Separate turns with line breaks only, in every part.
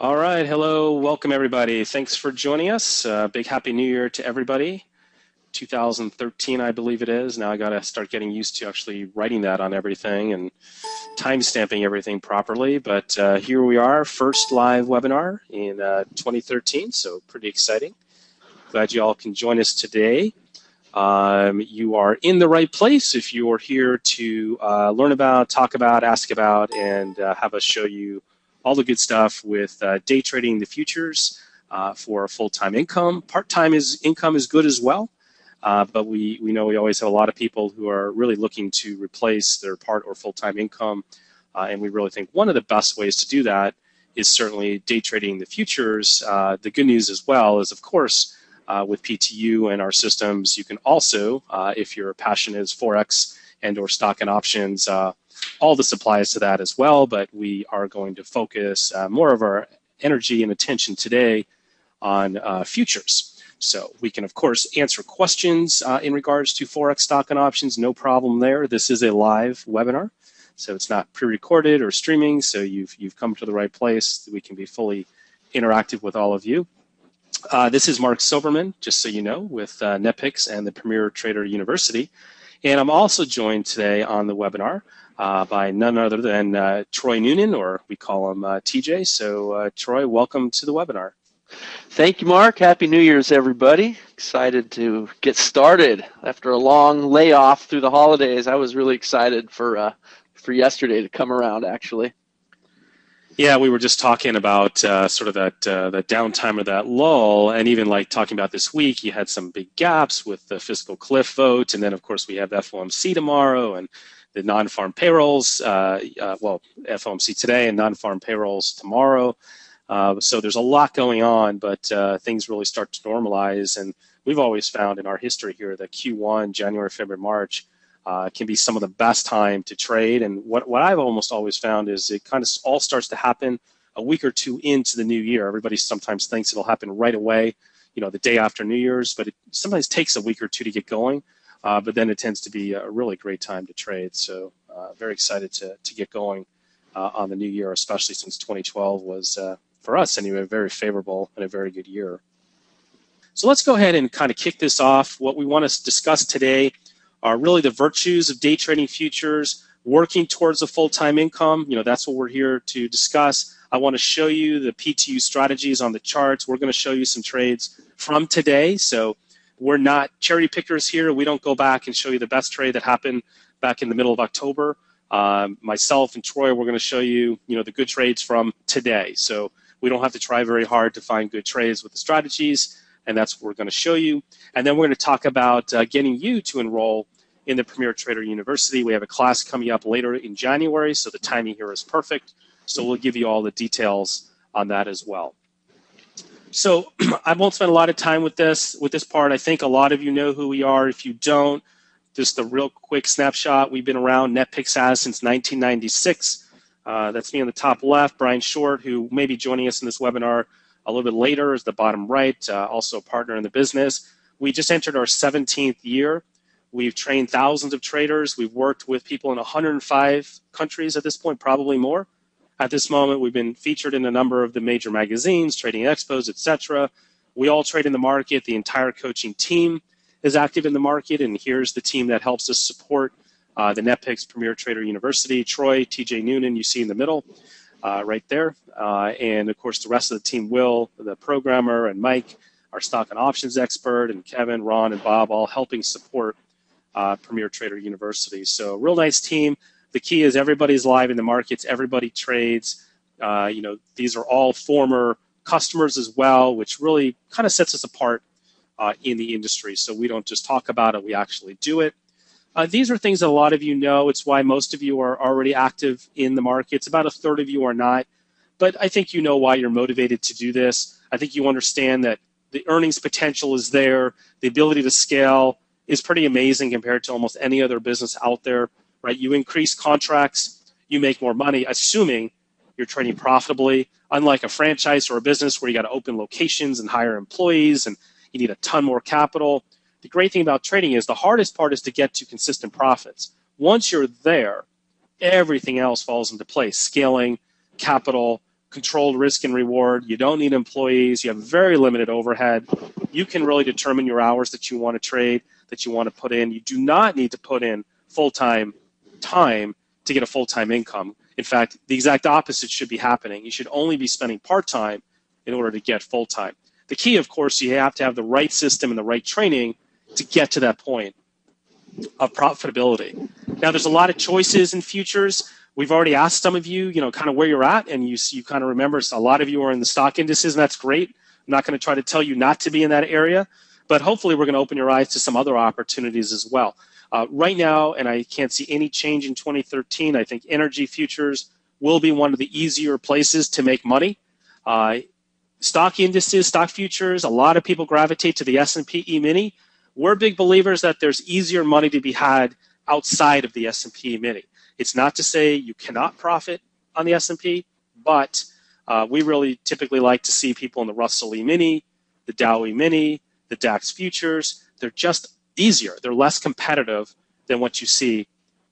All right, hello, welcome everybody. Thanks for joining us. Big happy new year to everybody. 2013, I believe it is. Now I got to start getting used to actually writing that on everything and time stamping everything properly. But here we are, first live webinar in 2013, so pretty exciting. Glad you all can join us today. You are in the right place if you are here to learn about, talk about, ask about, and have us show you all the good stuff with day trading the futures for full-time income. Part-time income is good as well, but we know we always have a lot of people who are really looking to replace their part or full-time income, and we really think one of the best ways to do that is certainly day trading the futures. The good news as well is, of course, with PTU and our systems, you can also, if your passion is Forex and or stock and options, all this applies to that as well, but we are going to focus more of our energy and attention today on futures. So we can, of course, answer questions in regards to Forex, stock, and options, no problem there. This is a live webinar, so it's not pre-recorded or streaming, so you've come to the right place. We can be fully interactive with all of you. This is Mark Silverman, just so you know, with NetPicks and the Premier Trader University. And I'm also joined today on the webinar by none other than Troy Noonan, or we call him TJ. So Troy, welcome to the webinar.
Thank you, Mark. Happy New Year's, everybody. Excited to get started after a long layoff through the holidays. I was really excited for yesterday to come around, actually.
Yeah, we were just talking about sort of that downtime or that lull, and even like talking about this week, you had some big gaps with the fiscal cliff vote, and then of course we have FOMC tomorrow and the non-farm payrolls, well, FOMC today and non-farm payrolls tomorrow. So there's a lot going on, but things really start to normalize, and we've always found in our history here that Q1, January, February, March, can be some of the best time to trade. And what I've almost always found is it kind of all starts to happen a week or two into the new year. Everybody sometimes thinks it'll happen right away, you know, the day after New Year's, but it sometimes takes a week or two to get going. But then it tends to be a really great time to trade. So very excited to get going on the new year, especially since 2012 was, for us anyway, very favorable and a very good year. So let's go ahead and kind of kick this off. What we want to discuss today are really the virtues of day trading futures, working towards a full-time income. You know, that's what we're here to discuss. I want to show you the PTU strategies on the charts. We're going to show you some trades from today. So we're not cherry pickers here. We don't go back and show you the best trade that happened back in the middle of October. Myself and Troy, we're going to show you, the good trades from today. So we don't have to try very hard to find good trades with the strategies, and that's what we're going to show you. And then we're going to talk about getting you to enroll in the Premier Trader University. We have a class coming up later in January, so the timing here is perfect. So we'll give you all the details on that as well. So I won't spend a lot of time with this part. I think a lot of you know who we are. If you don't, just a real quick snapshot. We've been around, NetPicks has since 1996. That's me on the top left. Brian Short, who may be joining us in this webinar a little bit later, is the bottom right, also a partner in the business. We just entered our 17th year. We've trained thousands of traders. We've worked with people in 105 countries at this point, probably more. At this moment, we've been featured in a number of the major magazines, Trading Expos, etc. We all trade in the market. The entire coaching team is active in the market, and here's the team that helps us support the NetPicks Premier Trader University. Troy, TJ Noonan, you see in the middle. Right there. And, of course, the rest of the team, Will, the programmer, and Mike, our stock and options expert, and Kevin, Ron, and Bob, all helping support Premier Trader University. So real nice team. The key is everybody's live in the markets. Everybody trades. These are all former customers as well, which really kind of sets us apart in the industry. So we don't just talk about it. We actually do it. These are things that a lot of you know. It's why most of you are already active in the markets. About a third of you are not. But I think you know why you're motivated to do this. I think you understand that the earnings potential is there. The ability to scale is pretty amazing compared to almost any other business out there, right? You increase contracts, you make more money, assuming you're trading profitably. Unlike a franchise or a business where you got to open locations and hire employees and you need a ton more capital. The great thing about trading is the hardest part is to get to consistent profits. Once you're there, everything else falls into place. Scaling, capital, controlled risk and reward. You don't need employees. You have very limited overhead. You can really determine your hours that you want to trade, that you want to put in. You do not need to put in full-time time to get a full-time income. In fact, the exact opposite should be happening. You should only be spending part-time in order to get full-time. The key, of course, you have to have the right system and the right training to get to that point of profitability. Now, there's a lot of choices in futures. We've already asked some of you, kind of where you're at, and you kind of remember a lot of you are in the stock indices, and that's great. I'm not going to try to tell you not to be in that area, but hopefully we're going to open your eyes to some other opportunities as well. Right now, and I can't see any change in 2013, I think energy futures will be one of the easier places to make money. Stock indices, stock futures, a lot of people gravitate to the S&P E-mini. We're big believers that there's easier money to be had outside of the S&P E-mini. It's not to say you cannot profit on the S&P, but we really typically like to see people in the Russell E-mini, the Dow E-mini, the DAX futures. They're just easier. They're less competitive than what you see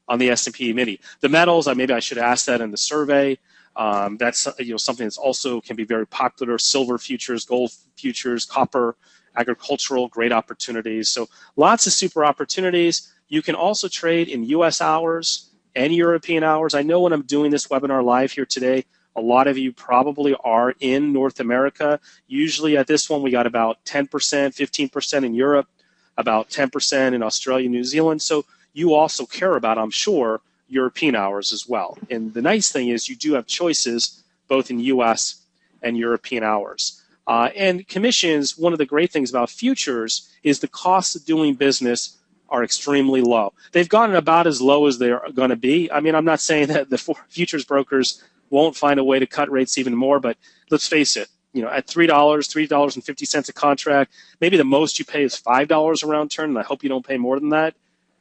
on the S&P E-mini. The metals, maybe I should ask that in the survey. That's something that's also can be very popular. Silver futures, gold futures, copper, agricultural, great opportunities. So lots of super opportunities. You can also trade in U.S. hours and European hours. I know when I'm doing this webinar live here today, a lot of you probably are in North America. Usually at this one, we got about 10%, 15% in Europe, about 10% in Australia, New Zealand. So you also care about, I'm sure, European hours as well. And the nice thing is you do have choices both in U.S. and European hours. And commissions, one of the great things about futures is the costs of doing business are extremely low. They've gotten about as low as they're going to be. I'm not saying that the futures brokers won't find a way to cut rates even more, but let's face it, at $3.50 a contract, maybe the most you pay is $5 a round turn, and I hope you don't pay more than that.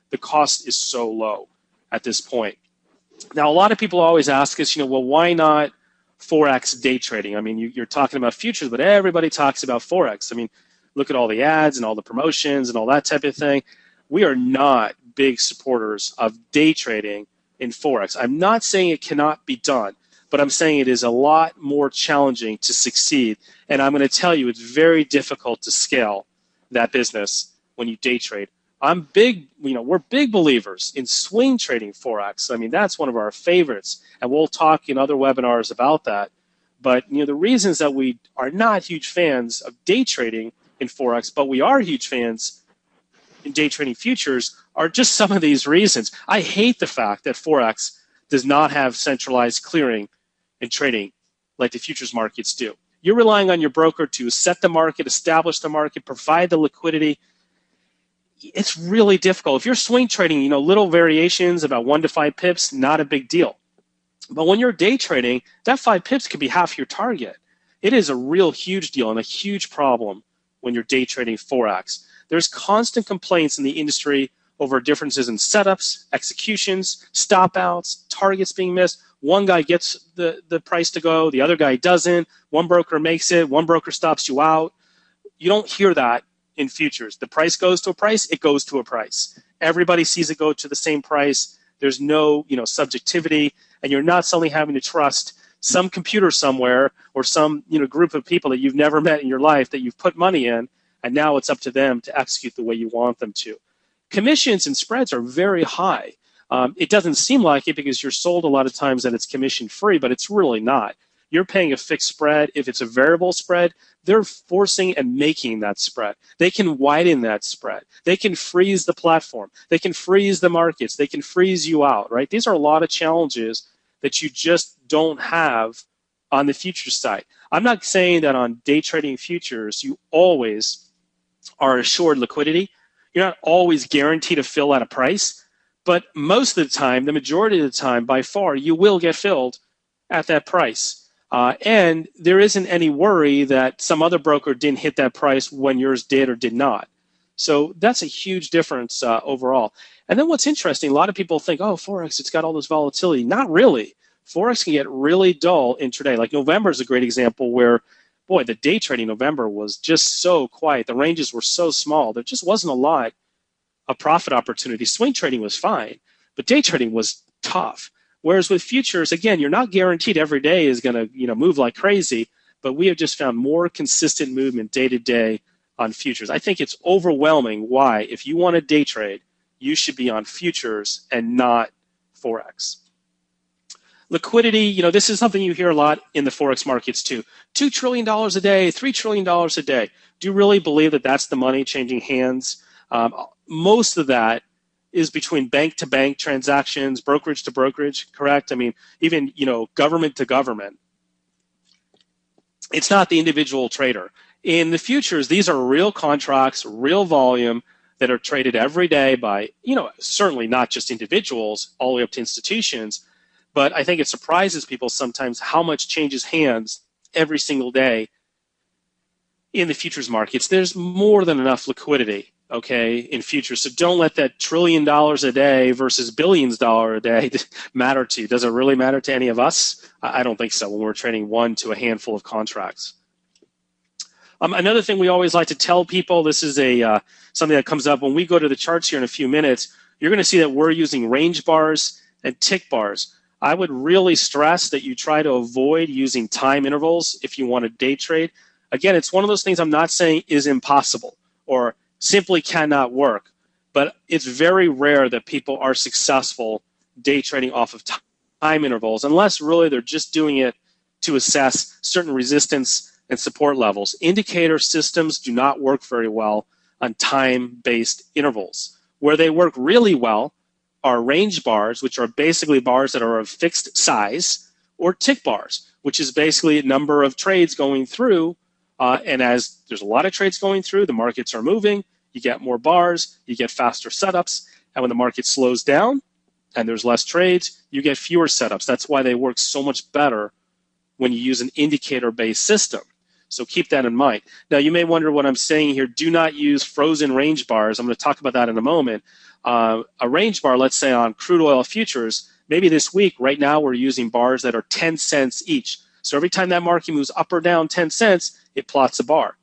The cost is so low at this point. Now, a lot of people always ask us, well, why not Forex day trading? You're talking about futures, but everybody talks about Forex. Look at all the ads and all the promotions and all that type of thing. We are not big supporters of day trading in Forex. I'm not saying it cannot be done, but I'm saying it is a lot more challenging to succeed. And I'm going to tell you, it's very difficult to scale that business when you day trade. We're big believers in swing trading Forex. That's one of our favorites, and we'll talk in other webinars about that. But the reasons that we are not huge fans of day trading in Forex, but we are huge fans in day trading futures, are just some of these reasons. I hate the fact that Forex does not have centralized clearing and trading like the futures markets do. You're relying on your broker to set the market, establish the market, provide the liquidity. It's really difficult. If you're swing trading, little variations about 1 to 5 pips, not a big deal. But when you're day trading, that 5 pips could be half your target. It is a real huge deal and a huge problem when you're day trading Forex. There's constant complaints in the industry over differences in setups, executions, stop outs, targets being missed. One guy gets the price to go, the other guy doesn't. One broker makes it, one broker stops you out. You don't hear that in futures. The price goes to a price, it goes to a price. Everybody sees it go to the same price. There's no, subjectivity, and you're not suddenly having to trust some computer somewhere or some, group of people that you've never met in your life that you've put money in, and now it's up to them to execute the way you want them to. Commissions and spreads are very high. It doesn't seem like it because you're sold a lot of times that it's commission free, but it's really not. You're paying a fixed spread. If it's a variable spread, they're forcing and making that spread. They can widen that spread. They can freeze the platform. They can freeze the markets. They can freeze you out, right? These are a lot of challenges that you just don't have on the futures side. I'm not saying that on day trading futures, you always are assured liquidity. You're not always guaranteed to fill at a price, but most of the time, the majority of the time, by far, you will get filled at that price. And there isn't any worry that some other broker didn't hit that price when yours did or did not. So that's a huge difference overall. And then what's interesting, a lot of people think, oh, Forex, it's got all this volatility. Not really. Forex can get really dull intraday. Like November is a great example where, boy, the day trading November was just so quiet. The ranges were so small. There just wasn't a lot of profit opportunity. Swing trading was fine, but day trading was tough. Whereas with futures, again, you're not guaranteed every day is going to move like crazy, but we have just found more consistent movement day to day on futures. I think it's overwhelming why, if you want to day trade, you should be on futures and not Forex. Liquidity, this is something you hear a lot in the Forex markets too. $2 trillion a day, $3 trillion a day. Do you really believe that that's the money changing hands? Most of that is between bank-to-bank transactions, brokerage to brokerage, correct? I mean, even, government to government. It's not the individual trader. In the futures, these are real contracts, real volume that are traded every day by, certainly not just individuals, all the way up to institutions. But I think it surprises people sometimes how much changes hands every single day in the futures markets. There's more than enough liquidity, okay, in futures. So don't let that $1 trillion a day versus billions a day matter to you. Does it really matter to any of us? I don't think so when we're trading one to a handful of contracts. Another thing we always like to tell people, this is something that comes up when we go to the charts here in a few minutes, you're going to see that we're using range bars and tick bars. I would really stress that you try to avoid using time intervals if you want to day trade. Again, it's one of those things I'm not saying is impossible or simply cannot work, but it's very rare that people are successful day trading off of time intervals, unless really they're just doing it to assess certain resistance and support levels. Indicator systems do not work very well on time-based intervals. Where they work really well are range bars, which are basically bars that are of fixed size, or tick bars, which is basically a number of trades going through. And as there's a lot of trades going through, the markets are moving, you get more bars, you get faster setups. And when the market slows down and there's less trades, you get fewer setups. That's why they work so much better when you use an indicator-based system. So keep that in mind. Now, you may wonder what I'm saying here. Do not use frozen range bars. I'm going to talk about that in a moment. A range bar, let's say on crude oil futures, maybe this week, right now, we're using bars that are 10 cents each. So every time that market moves up or down 10 cents, it plots a bar.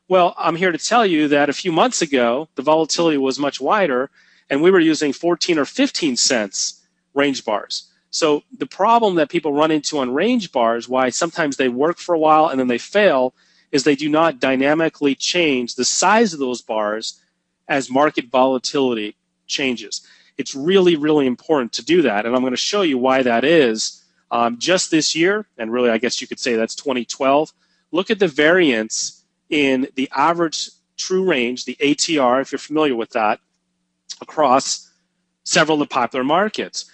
Well, I'm here to tell you that a few months ago, the volatility was much wider, and we were using 14 or 15 cents range bars. So the problem that people run into on range bars, why sometimes they work for a while and then they fail, is they do not dynamically change the size of those bars as market volatility changes. It's really, really important to do that, and I'm going to show you why that is. Just this year, and really I guess you could say that's 2012, look at the variance in the average true range, the ATR, if you're familiar with that, across several of the popular markets.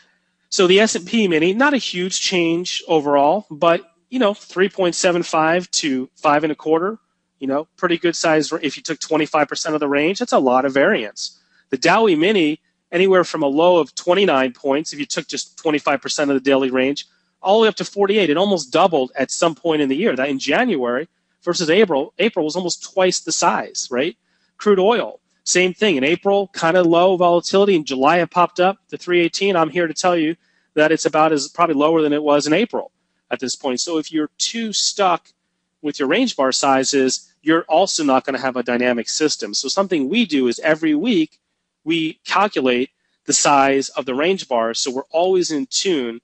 So the S&P mini, not a huge change overall, but 3.75 to 5.25, pretty good size. If you took 25% of the range, that's a lot of variance. The Dow mini, anywhere from a low of 29 points, if you took just 25% of the daily range, all the way up to 48. It almost doubled at some point in the year. That in January versus April was almost twice the size, right? Crude oil, same thing. In April, kind of low volatility. In July, it popped up to 318. I'm here to tell you that it's about as probably lower than it was in April at this point. So if you're too stuck with your range bar sizes, you're also not going to have a dynamic system. So something we do is every week we calculate the size of the range bars so we're always in tune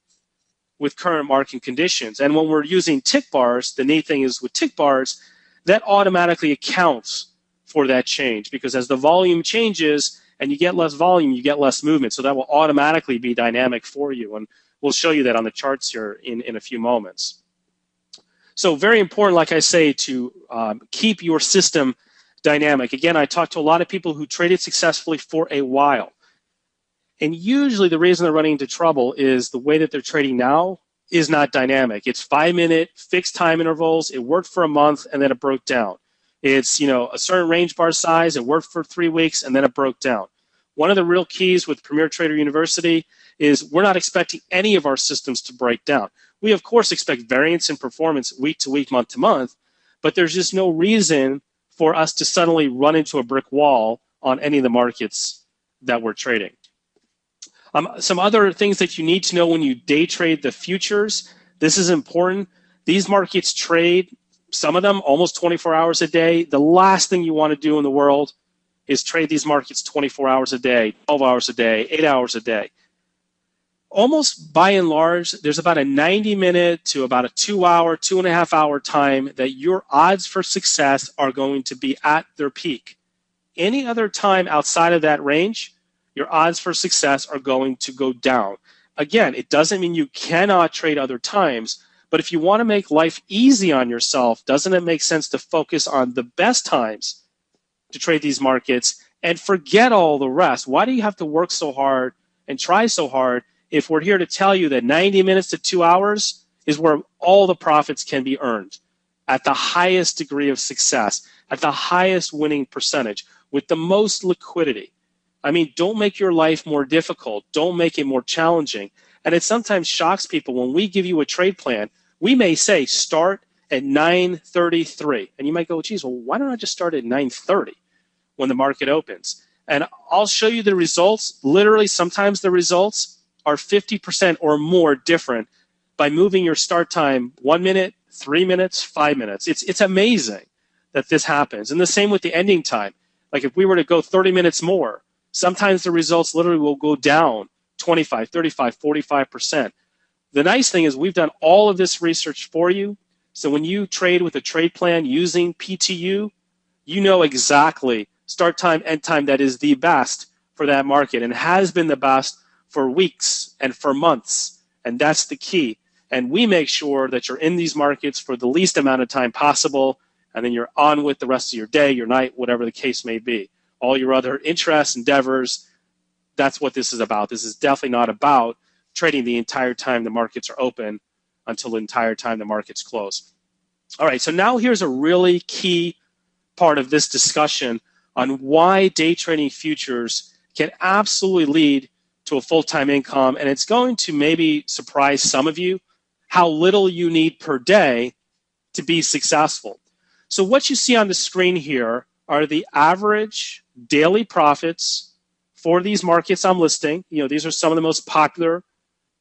with current market conditions. And when we're using tick bars, the neat thing is with tick bars, that automatically accounts for that change, because as the volume changes and you get less volume, you get less movement. So that will automatically be dynamic for you. And we'll show you that on the charts here in a few moments. So very important, like I say, to keep your system dynamic. Again, I talked to a lot of people who traded successfully for a while. And usually the reason they're running into trouble is the way that they're trading now is not dynamic. It's 5-minute fixed time intervals. It worked for a month and then it broke down. It's a certain range bar size. It worked for 3 weeks and then it broke down. One of the real keys with Premier Trader University is we're not expecting any of our systems to break down. We of course expect variance in performance week to week, month to month, but there's just no reason for us to suddenly run into a brick wall on any of the markets that we're trading. Some other things that you need to know when you day trade the futures, this is important. These markets trade, some of them almost 24 hours a day. The last thing you want to do in the world is trade these markets 24 hours a day, 12 hours a day, 8 hours a day. almost by and large, there's about a 90-minute to about a 2-hour, 2.5-hour time that your odds for success are going to be at their peak. Any other time outside of that range, your odds for success are going to go down. Again, it doesn't mean you cannot trade other times, but if you want to make life easy on yourself, doesn't it make sense to focus on the best times to trade these markets and forget all the rest? Why do you have to work so hard and try so hard if we're here to tell you that 90 minutes to 2 hours is where all the profits can be earned at the highest degree of success, at the highest winning percentage, with the most liquidity? I mean, don't make your life more difficult. Don't make it more challenging. And it sometimes shocks people when we give you a trade plan. We may say start at 9:33, and you might go, geez, well, why don't I just start at 9:30 when the market opens? And I'll show you the results. Literally, sometimes the results are 50% or more different by moving your start time 1 minute, 3 minutes, 5 minutes. It's amazing that this happens. And the same with the ending time. Like if we were to go 30 minutes more, sometimes the results literally will go down 25, 35, 45%. The nice thing is we've done all of this research for you. So when you trade with a trade plan using PTU, you know exactly start time, end time that is the best for that market and has been the best for weeks and for months. And that's the key. And we make sure that you're in these markets for the least amount of time possible, and then you're on with the rest of your day, your night, whatever the case may be. All your other interests, endeavors, that's what this is about. This is definitely not about trading the entire time the markets are open until the entire time the markets close. All right, so now here's a really key part of this discussion on why day trading futures can absolutely lead to a full-time income, and it's going to maybe surprise some of you how little you need per day to be successful. So what you see on the screen here are the average daily profits for these markets I'm listing. You know, these are some of the most popular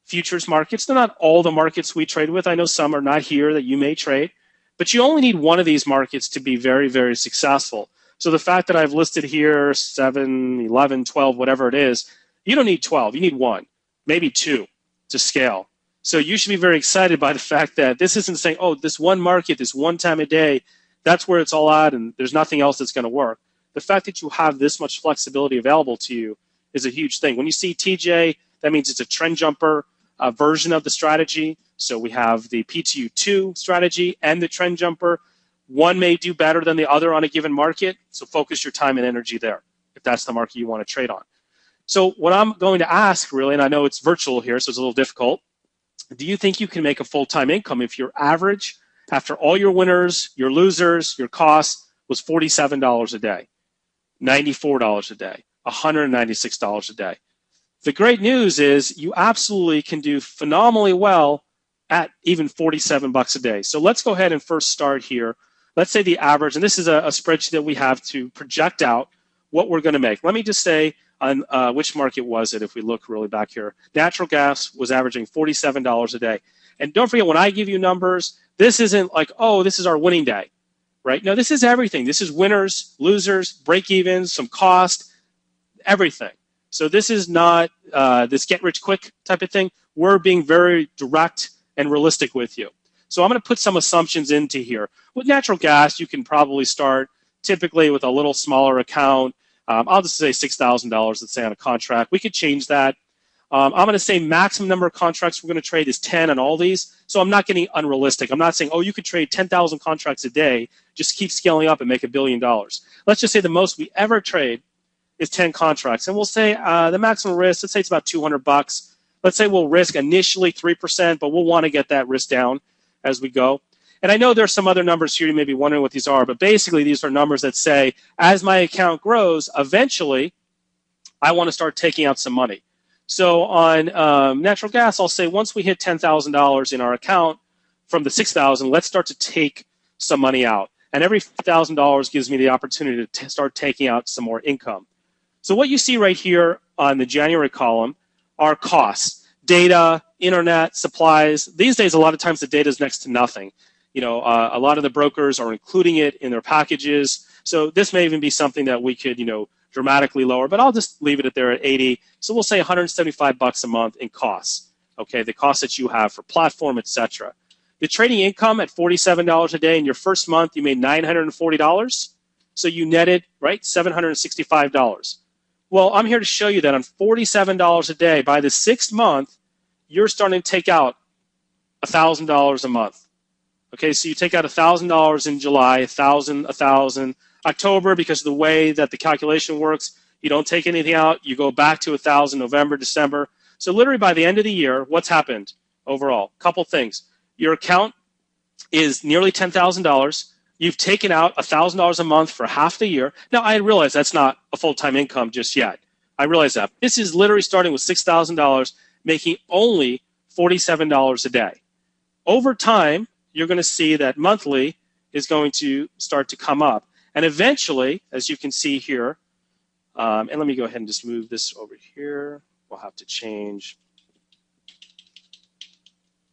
futures markets. They're not all the markets we trade with. I know some are not here that you may trade, but you only need one of these markets to be very, very successful. So the fact that I've listed here 7, 11, 12, whatever it is, you don't need 12. You need one, maybe two to scale. So you should be very excited by the fact that this isn't saying, oh, this one market, this one time a day, that's where it's all at and there's nothing else that's going to work. The fact that you have this much flexibility available to you is a huge thing. When you see TJ, that means it's a trend jumper version of the strategy. So we have the PTU2 strategy and the trend jumper. One may do better than the other on a given market, so focus your time and energy there if that's the market you want to trade on. So what I'm going to ask, really, and I know it's virtual here, so it's a little difficult, do you think you can make a full-time income if your average, after all your winners, your losers, your costs, was $47 a day, $94 a day, $196 a day? The great news is you absolutely can do phenomenally well at even 47 bucks a day. So let's go ahead and first start here. Let's say the average, and this is a spreadsheet that we have to project out what we're going to make. Let me just say on which market was it if we look really back here. Natural gas was averaging $47 a day. And don't forget, when I give you numbers, this isn't like, oh, this is our winning day, right? No, this is everything. This is winners, losers, break-evens, some cost, everything. So this is not this get-rich-quick type of thing. We're being very direct and realistic with you. So I'm going to put some assumptions into here. With natural gas, you can probably start typically with a little smaller account. I'll just say $6,000, let's say, on a contract. We could change that. I'm going to say maximum number of contracts we're going to trade is 10 on all these. So I'm not getting unrealistic. I'm not saying, oh, you could trade 10,000 contracts a day, just keep scaling up and make $1 billion. Let's just say the most we ever trade is 10 contracts. And we'll say the maximum risk, let's say it's about 200 bucks. Let's say we'll risk initially 3%, but we'll want to get that risk down as we go. And I know there's some other numbers here. You may be wondering what these are, but basically these are numbers that say, as my account grows, eventually I want to start taking out some money. So on natural gas, I'll say once we hit $10,000 in our account from the $6,000, let's start to take some money out. And every $5,000 gives me the opportunity to start taking out some more income. So what you see right here on the January column are costs, data, internet, supplies. These days, a lot of times the data is next to nothing. You know, a lot of the brokers are including it in their packages. So this may even be something that we could, dramatically lower, but I'll just leave it at there at 80. So we'll say 175 bucks a month in costs. Okay, the costs that you have for platform, etc. The trading income at $47 a day in your first month, you made $940. So you netted, right, $765. Well, I'm here to show you that on $47 a day, by the 6th month, you're starting to take out $1,000 a month. Okay, so you take out $1,000 in July, $1,000, October, because of the way that the calculation works, you don't take anything out, you go back to $1,000 November, December. So literally by the end of the year, what's happened overall? Couple things. Your account is nearly $10,000. You've taken out $1,000 a month for half the year. Now, I realize that's not a full-time income just yet. I realize that. This is literally starting with $6,000, making only $47 a day. Over time, you're going to see that monthly is going to start to come up. And eventually, as you can see here, and let me go ahead and just move this over here. We'll have to change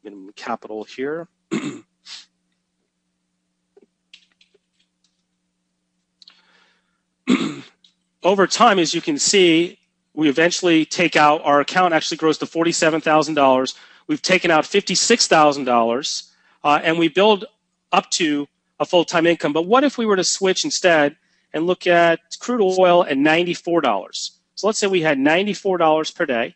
minimum capital here. Over time, as you can see, we eventually take out, our account actually grows to $47,000. We've taken out $56,000, and we build up to a full-time income. But what if we were to switch instead and look at crude oil at $94? So let's say we had $94 per day,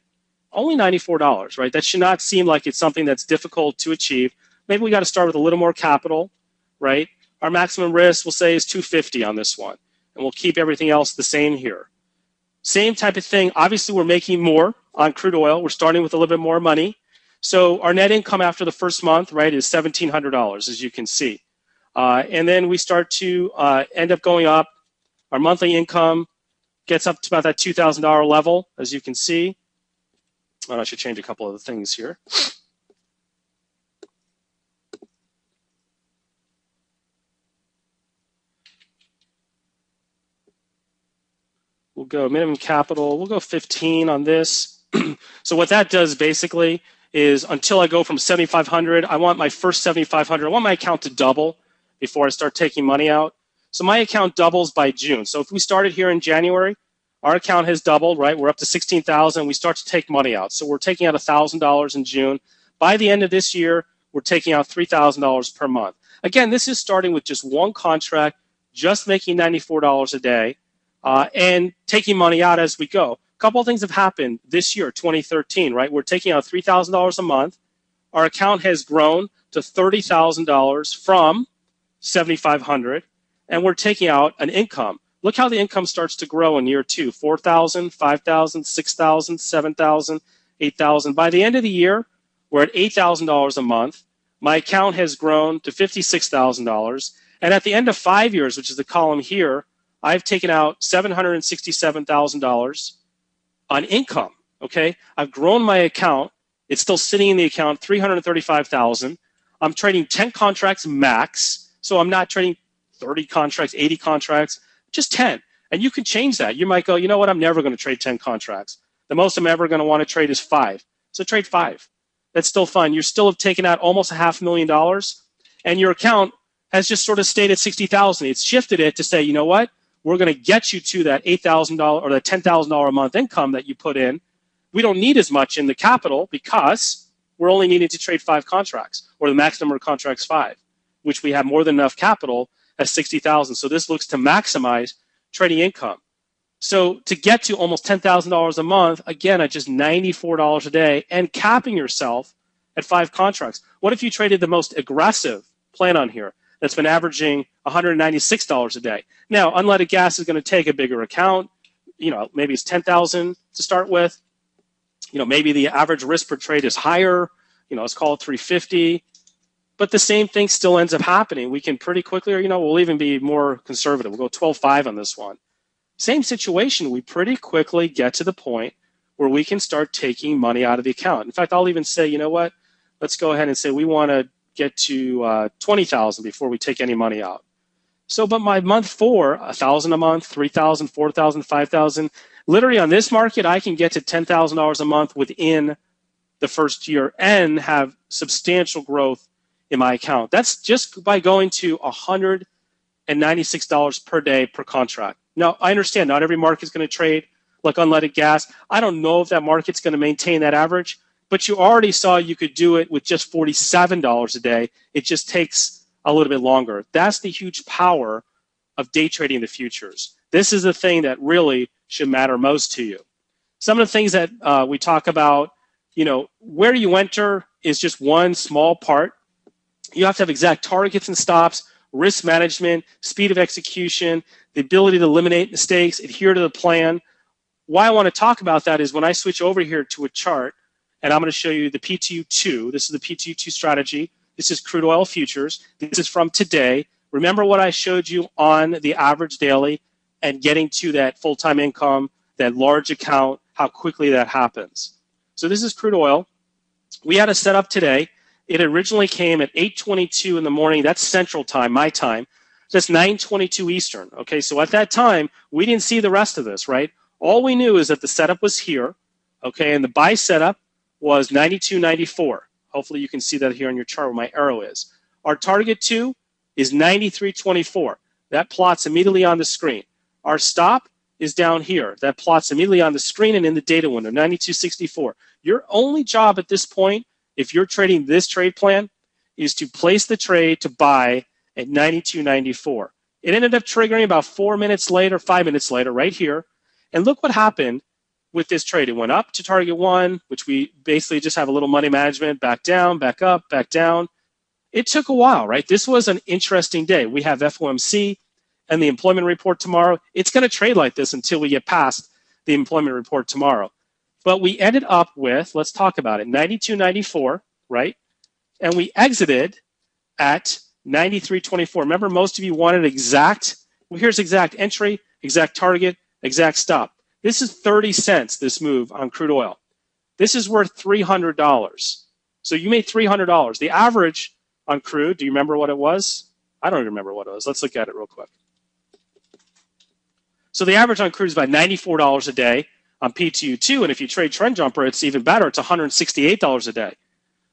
only $94, right? That should not seem like it's something that's difficult to achieve. Maybe we got to start with a little more capital, right? Our maximum risk, we'll say, is $250 on this one, and we'll keep everything else the same here. Same type of thing. Obviously, we're making more on crude oil. We're starting with a little bit more money. So our net income after the first month, right, is $1,700, as you can see. And then we start to end up going up. Our monthly income gets up to about that $2,000 level, as you can see. Oh, I should change a couple of the things here. We'll go minimum capital. We'll go 15 on this. So what that does basically is until I go from 7,500, I want my first 7,500. I want my account to double before I start taking money out. So my account doubles by June. So if we started here in January, our account has doubled, right? We're up to 16,000. We start to take money out. So we're taking out $1,000 in June. By the end of this year, we're taking out $3,000 per month. Again, this is starting with just one contract, just making $94 a day, and taking money out as we go. A couple of things have happened this year, 2013, right? We're taking out $3,000 a month. Our account has grown to $30,000 from $7,500, and we're taking out an income. Look how the income starts to grow in year two: $4,000, $5,000, $6,000, $7,000, $8,000. By the end of the year, we're at $8,000 a month. My account has grown to $56,000. And at the end of 5 years, which is the column here, I've taken out $767,000 on income. Okay, I've grown my account. It's still sitting in the account, $335,000. I'm trading 10 contracts max, so I'm not trading 30 contracts, 80 contracts, just 10. And you can change that. You might go, you know what, I'm never going to trade 10 contracts. The most I'm ever going to want to trade is 5. So trade 5. That's still fine. You still have taken out almost $500,000, and your account has just sort of stayed at 60,000. It's shifted it to say, you know what, we're going to get you to that $8,000 or that $10,000 a month income that you put in. We don't need as much in the capital because we're only needing to trade 5 contracts, or the max number of contracts 5, which we have more than enough capital at 60,000. So this looks to maximize trading income. So to get to almost $10,000 a month, again, at just $94 a day, and capping yourself at 5 contracts. What if you traded the most aggressive plan on here that's been averaging $196 a day? Now, unleaded gas is going to take a bigger account. You know, maybe it's 10,000 to start with. You know, maybe the average risk per trade is higher. You know, let's call it 350. But the same thing still ends up happening. We can pretty quickly, or, you know, we'll even be more conservative. We'll go 12.5 on this one. Same situation. We pretty quickly get to the point where we can start taking money out of the account. In fact, I'll even say, you know what? Let's go ahead and say we want to get to 20,000 before we take any money out. So, but my month 4, 1,000 a month, 3,000, 4,000, 5,000. Literally on this market, I can get to $10,000 a month within the first year and have substantial growth in my account. That's just by going to $196 per day per contract. Now, I understand not every market is going to trade like unleaded gas. I don't know if that market's going to maintain that average, but you already saw you could do it with just $47 a day. It just takes a little bit longer. That's the huge power of day trading the futures. This is the thing that really should matter most to you. Some of the things that we talk about, where you enter is just one small part. You have to have exact targets and stops, risk management, speed of execution, the ability to eliminate mistakes, adhere to the plan. Why I want to talk about that is when I switch over here to a chart, and I'm going to show you the PTU2. This is the PTU2 strategy. This is crude oil futures. This is from today. Remember what I showed you on the average daily and getting to that full-time income, that large account, how quickly that happens. So this is crude oil. We had a setup today. It originally came at 8:22 in the morning. That's Central Time, my time. That's 9:22 Eastern. Okay, so at that time, we didn't see the rest of this, right? All we knew is that the setup was here, okay, and the buy setup was 92.94. Hopefully you can see that here on your chart where my arrow is. Our target 2 is 93.24. That plots immediately on the screen. Our stop is down here. That plots immediately on the screen and in the data window, 92.64. Your only job at this point, if you're trading this trade plan, is to place the trade to buy at 92.94. It ended up triggering about 4 minutes later, 5 minutes later, right here. And look what happened with this trade. It went up to target 1, which we basically just have a little money management, back down, back up, back down. It took a while, right? This was an interesting day. We have FOMC and the employment report tomorrow. It's going to trade like this until we get past the employment report tomorrow. But we ended up with, let's talk about it, 92.94, right? And we exited at 93.24. Remember, most of you wanted exact. Well, here's exact entry, exact target, exact stop. This is 30 cents, this move on crude oil. This is worth $300. So you made $300. The average on crude, do you remember what it was? I don't even remember what it was. Let's look at it real quick. So the average on crude is about $94 a day on PTU2, and if you trade Trend Jumper, it's even better. It's $168 a day.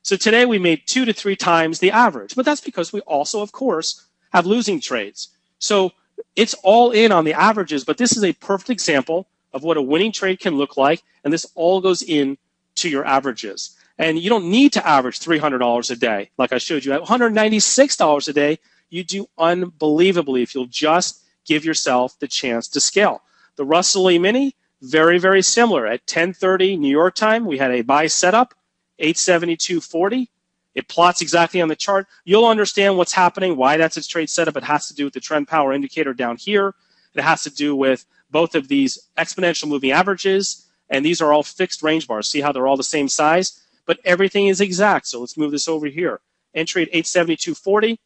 So today we made 2 to 3 times the average, but that's because we also, of course, have losing trades. So it's all in on the averages, but this is a perfect example of what a winning trade can look like, and this all goes in to your averages. And you don't need to average $300 a day. Like I showed you, at $196 a day, you do unbelievably if you'll just give yourself the chance to scale. The Russell E-mini, very, very similar. At 10:30 New York time, we had a buy setup, 872.40. It plots exactly on the chart. You'll understand what's happening, why that's its trade setup. It has to do with the trend power indicator down here. It has to do with both of these exponential moving averages, and these are all fixed range bars. See how they're all the same size? But everything is exact. So let's move this over here. Entry at 872.40,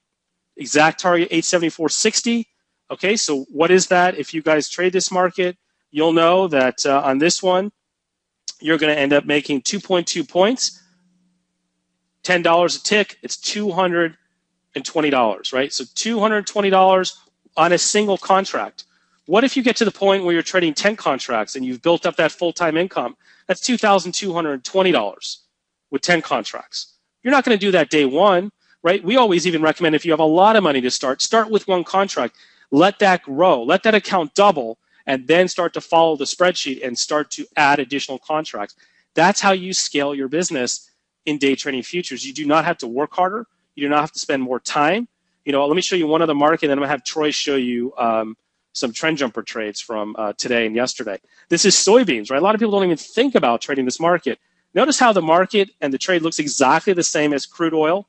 exact target 874.60. Okay, so what is that? If you guys trade this market, you'll know that on this one, you're going to end up making 2.2 points, $10 a tick. It's $220, right? So $220 on a single contract. What if you get to the point where you're trading 10 contracts and you've built up that full-time income? That's $2,220 with 10 contracts. You're not going to do that day one, right? We always even recommend if you have a lot of money to start with one contract. Let that grow. Let that account double, and then start to follow the spreadsheet and start to add additional contracts. That's how you scale your business in day trading futures. You do not have to work harder. You do not have to spend more time. Let me show you one other market, and then I'm going to have Troy show you some trend jumper trades from today and yesterday. This is soybeans, right? A lot of people don't even think about trading this market. Notice how the market and the trade looks exactly the same as crude oil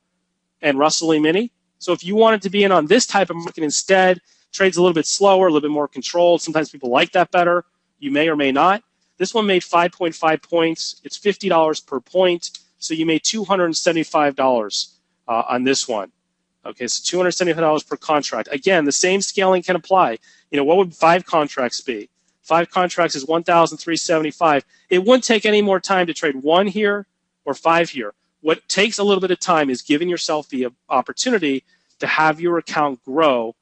and Russell E-mini. So if you wanted to be in on this type of market instead, trades a little bit slower, a little bit more controlled. Sometimes people like that better. You may or may not. This one made 5.5 points. It's $50 per point. So you made $275 on this one. Okay, so $275 per contract. Again, the same scaling can apply. What would 5 contracts be? 5 contracts is $1,375. It wouldn't take any more time to trade 1 here or 5 here. What takes a little bit of time is giving yourself the opportunity to have your account grow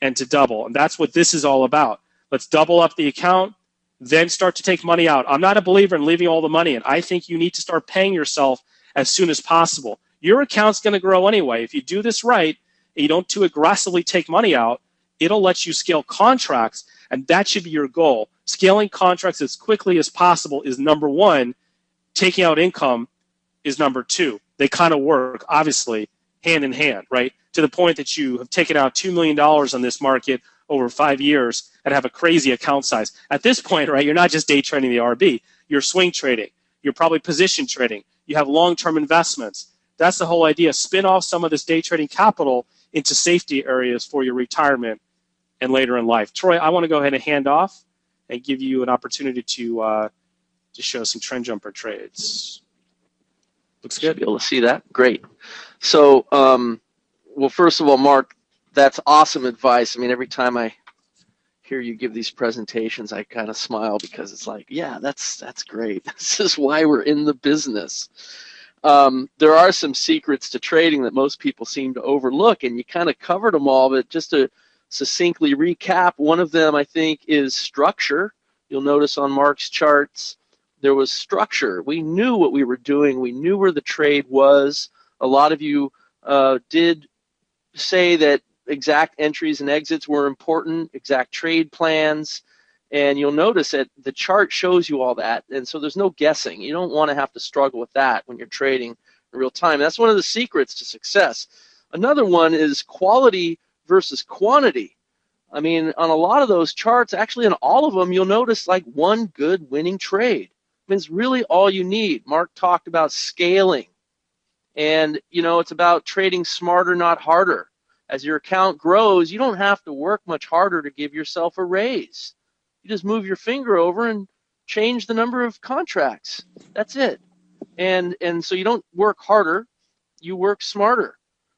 and to double. And that's what this is all about. Let's double up the account, then start to take money out. I'm not a believer in leaving all the money in. I think you need to start paying yourself as soon as possible. Your account's going to grow anyway. If you do this right and you don't too aggressively take money out, it'll let you scale contracts And that should be your goal. Scaling contracts as quickly as possible is number one. Taking out income is number two. They kind of work, obviously, hand in hand, right? To the point that you have taken out $2 million on this market over 5 years and have a crazy account size. At this point, right, you're not just day trading the RB. You're swing trading. You're probably position trading. You have long-term investments. That's the whole idea. Spin off some of this day trading capital into safety areas for your retirement and later in life. Troy, I want to go ahead and hand off and give you an opportunity to show some trend jumper trades. Looks good.
Should be able to see that. Great. So, well, first of all, Mark, that's awesome advice. I mean, every time I hear you give these presentations, I kind of smile because it's like, yeah, that's great. This is why we're in the business. There are some secrets to trading that most people seem to overlook, and you kind of covered them all, but just to succinctly recap, one of them, I think, is structure. You'll notice on Mark's charts, there was structure. We knew what we were doing. We knew where the trade was. A lot of you did say that exact entries and exits were important, exact trade plans, and you'll notice that the chart shows you all that, and so there's no guessing. You don't want to have to struggle with that when you're trading in real time. That's one of the secrets to success. Another one is quality versus quantity. I mean, on a lot of those charts, actually on all of them, you'll notice like one good winning trade. I mean, it's really all you need. Mark talked about scaling, and it's about trading smarter, not harder. As your account grows, you don't have to work much harder to give yourself a raise. You just move your finger over and change the number of contracts. That's it. And so you don't work harder, you work smarter.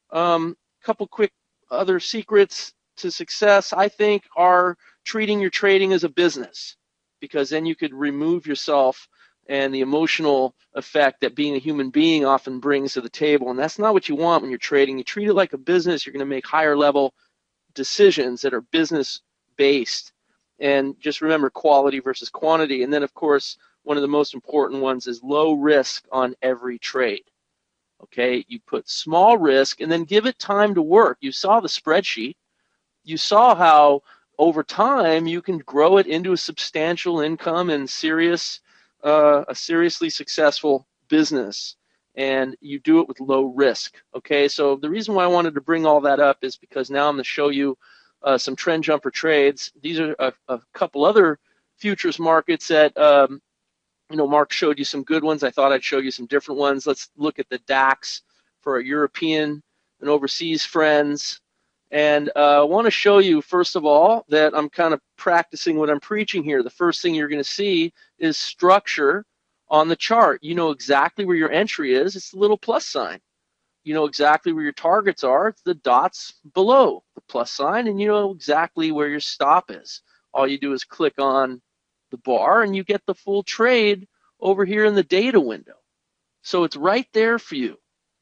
Couple quick other secrets to success, I think, are treating your trading as a business, because then you could remove yourself and the emotional effect that being a human being often brings to the table. And that's not what you want when you're trading. You treat it like a business, you're going to make higher level decisions that are business based. And just remember quality versus quantity. And then, of course, one of the most important ones is low risk on every trade. Okay, you put small risk and then give it time to work. You saw the spreadsheet. You saw how over time you can grow it into a substantial income and a seriously successful business, and you do it with low risk. Okay, so the reason why I wanted to bring all that up is because now I'm going to show you some trend jumper trades. These are a couple other futures markets that Mark showed you some good ones. I thought I'd show you some different ones. Let's look at the DAX for our European and overseas friends. And I want to show you, first of all, that I'm kind of practicing what I'm preaching here. The first thing you're going to see is structure on the chart. You know exactly where your entry is. It's the little plus sign. You know exactly where your targets are. It's the dots below the plus sign. And you know exactly where your stop is. All you do is click on the bar, and you get the full trade over here in the data window. So it's right there for you.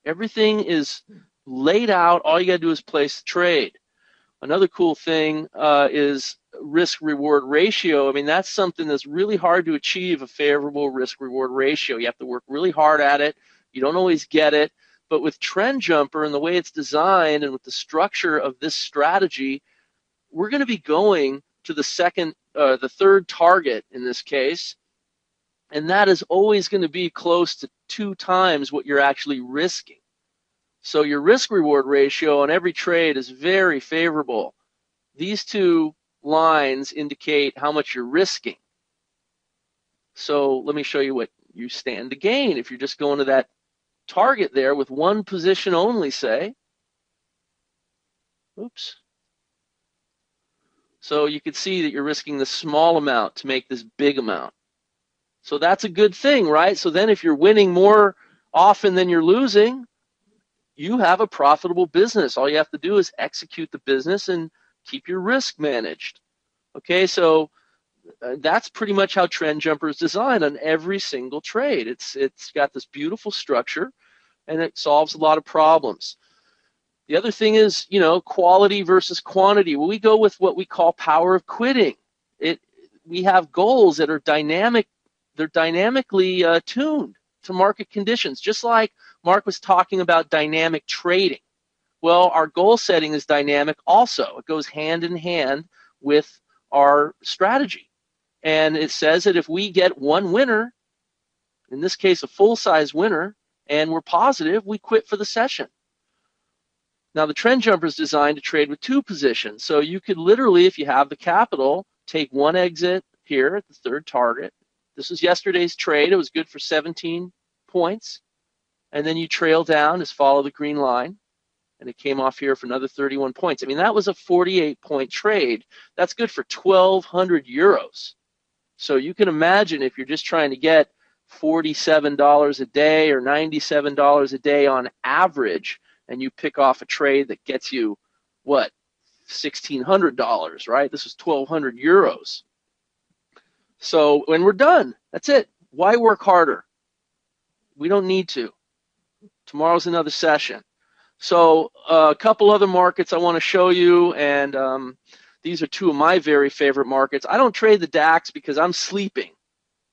Everything is laid out. All you got to do is place the trade. Another cool thing is risk-reward ratio. I mean, that's something that's really hard to achieve, a favorable risk-reward ratio. You have to work really hard at it. You don't always get it. But with Trend Jumper and the way it's designed and with the structure of this strategy, we're going to be going to the third target in this case, and that is always going to be close to 2 times what you're actually risking. So your risk-reward ratio on every trade is very favorable. These two lines indicate how much you're risking. So let me show you what you stand to gain if you're just going to that target there with one position only, say. Oops. So you could see that you're risking the small amount to make this big amount. So that's a good thing, right? So then if you're winning more often than you're losing, you have a profitable business. All you have to do is execute the business and keep your risk managed. Okay, so that's pretty much how Trend Jumper is designed on every single trade. It's got this beautiful structure, and it solves a lot of problems. The other thing is, quality versus quantity. Well, we go with what we call power of quitting. We have goals that are dynamic. They're dynamically tuned to market conditions, just like Mark was talking about dynamic trading. Well, our goal setting is dynamic also. It goes hand in hand with our strategy. And it says that if we get one winner, in this case a full-size winner, and we're positive, we quit for the session. Now the trend jumper is designed to trade with two positions. So you could literally, if you have the capital, take one exit here at the third target. This was yesterday's trade. It was good for 17 points. And then you trail down, just follow the green line. And it came off here for another 31 points. I mean, that was a 48-point trade. That's good for 1,200 euros. So you can imagine if you're just trying to get $47 a day or $97 a day on average, and you pick off a trade that gets you, what, $1,600, right? This is 1,200 euros. So when we're done, that's it. Why work harder? We don't need to. Tomorrow's another session. So a couple other markets I want to show you, and these are two of my very favorite markets. I don't trade the DAX because I'm sleeping.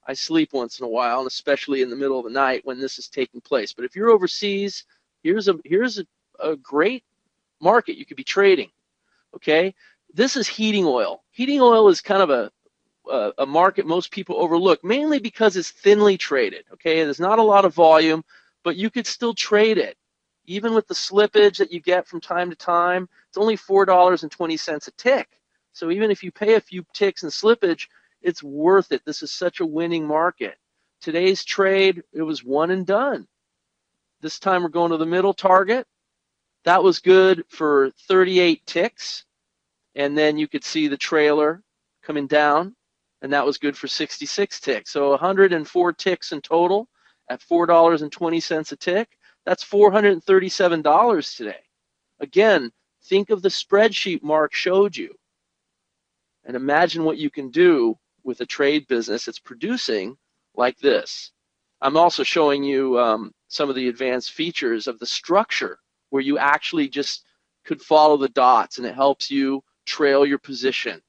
I sleep once in a while, and especially in the middle of the night when this is taking place. But if you're overseas, here's a great market you could be trading. Okay, this is heating oil. Heating oil is kind of a market most people overlook, mainly because it's thinly traded. Okay, there's not a lot of volume, but you could still trade it. Even with the slippage that you get from time to time, it's only $4.20 a tick. So even if you pay a few ticks in slippage, it's worth it. This is such a winning market. Today's trade, it was one and done. This time we're going to the middle target. That was good for 38 ticks. And then you could see the trailer coming down, and that was good for 66 ticks. So 104 ticks in total at $4.20 a tick. That's $437 today. Again, think of the spreadsheet Mark showed you, and imagine what you can do with a trade business that's producing like this. I'm also showing you some of the advanced features of the structure where you actually just could follow the dots, and it helps you trail your position.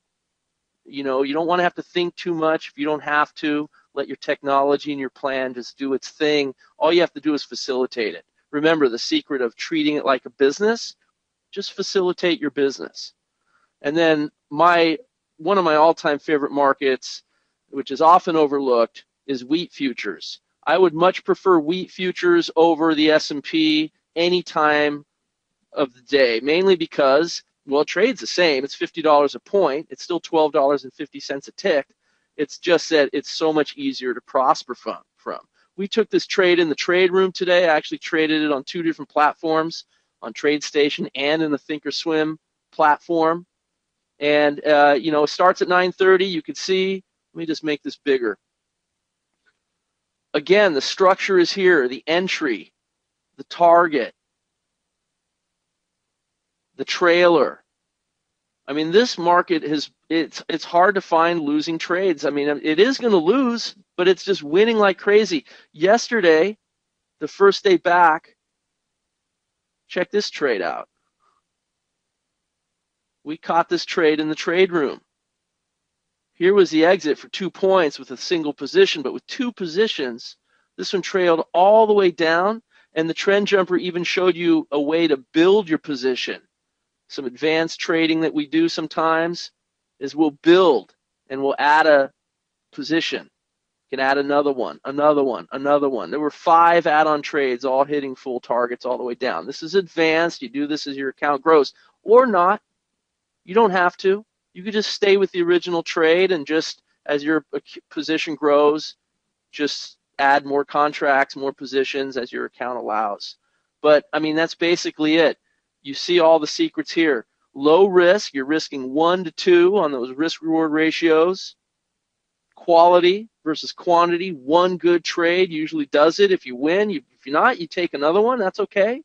You know, you don't want to have to think too much. If you don't have to, let your technology and your plan just do its thing. All you have to do is facilitate it. Remember, the secret of treating it like a business, just facilitate your business. And then one of my all-time favorite markets, which is often overlooked, is wheat futures. I would much prefer wheat futures over the S&P any time of the day, mainly because, well, trade's the same. It's $50 a point. It's still $12.50 a tick. It's just that it's so much easier to prosper from. We took this trade in the trade room today. I actually traded it on two different platforms, on TradeStation and in the Thinkorswim platform. And, it starts at 9:30. You can see, let me just make this bigger. Again, the structure is here, the entry, the target, the trailer. I mean, this market it's hard to find losing trades. I mean, it is going to lose, but it's just winning like crazy. Yesterday, the first day back, check this trade out. We caught this trade in the trade room. Here was the exit for 2 points with a single position, but with two positions, this one trailed all the way down, and the trend jumper even showed you a way to build your position. Some advanced trading that we do sometimes is we'll build and we'll add a position. You can add another one, another one, another one. There were 5 add-on trades all hitting full targets all the way down. This is advanced. You do this as your account grows, or not. You don't have to. You could just stay with the original trade, and just as your position grows, just add more contracts, more positions as your account allows. But, I mean, that's basically it. You see all the secrets here. Low risk, you're risking 1 to 2 on those risk-reward ratios. Quality versus quantity, one good trade usually does it. If you win, if you're not, you take another one. That's okay.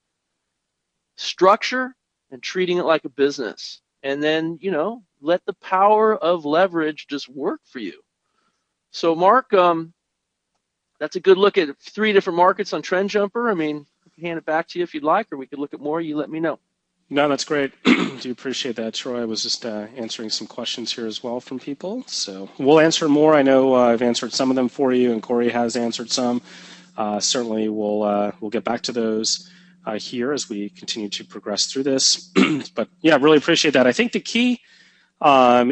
Structure and treating it like a business. And then, let the power of leverage just work for you. So, Mark, that's a good look at 3 different markets on Trend Jumper. I mean, I can hand it back to you if you'd like, or we could look at more. You let me know.
No, that's great. Do appreciate that, Troy. I was just answering some questions here as well from people. So we'll answer more. I know I've answered some of them for you, and Corey has answered some. Certainly, we'll get back to those here as we continue to progress through this. But yeah, really appreciate that. I think the key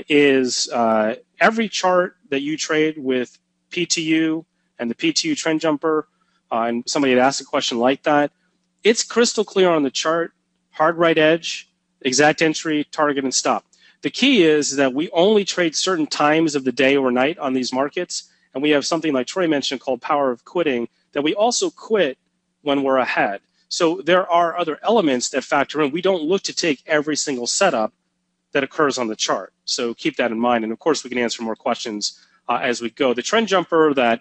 is every chart that you trade with PTU and the PTU trend jumper, and somebody had asked a question like that, it's crystal clear on the chart, hard right edge, exact entry, target, and stop. The key is that we only trade certain times of the day or night on these markets, and we have something like Troy mentioned called power of quitting, that we also quit when we're ahead. So there are other elements that factor in. We don't look to take every single setup that occurs on the chart. So keep that in mind. And of course, we can answer more questions as we go. The trend jumper that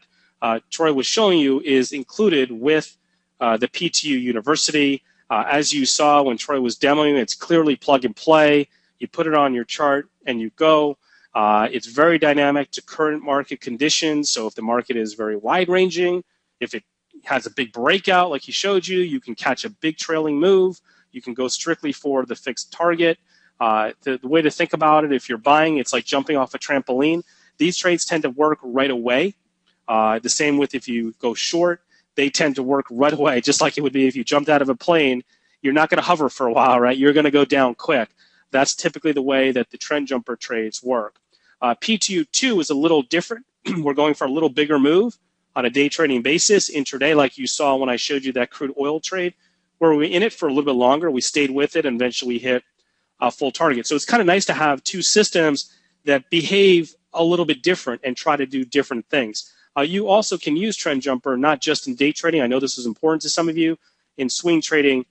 Troy was showing you is included with the PTU University. As you saw when Troy was demoing, it's clearly plug and play. You put it on your chart and you go. It's very dynamic to current market conditions. So if the market is very wide ranging, if it has a big breakout like he showed you, you can catch a big trailing move. You can go strictly for the fixed target. The way to think about it, if you're buying, it's like jumping off a trampoline. These trades tend to work right away. The same with if you go short, they tend to work right away, just like it would be if you jumped out of a plane. You're not going to hover for a while, right? You're going to go down quick. That's typically the way that the trend jumper trades work. PTU2 is a little different. We're going for a little bigger move on a day trading basis. Intraday, like you saw when I showed you that crude oil trade, where we were in it for a little bit longer. We stayed with it and eventually hit a full target. So it's kind of nice to have two systems that behave a little bit different and try to do different things. You also can use trend jumper not just in day trading. I know this is important to some of you, in swing trading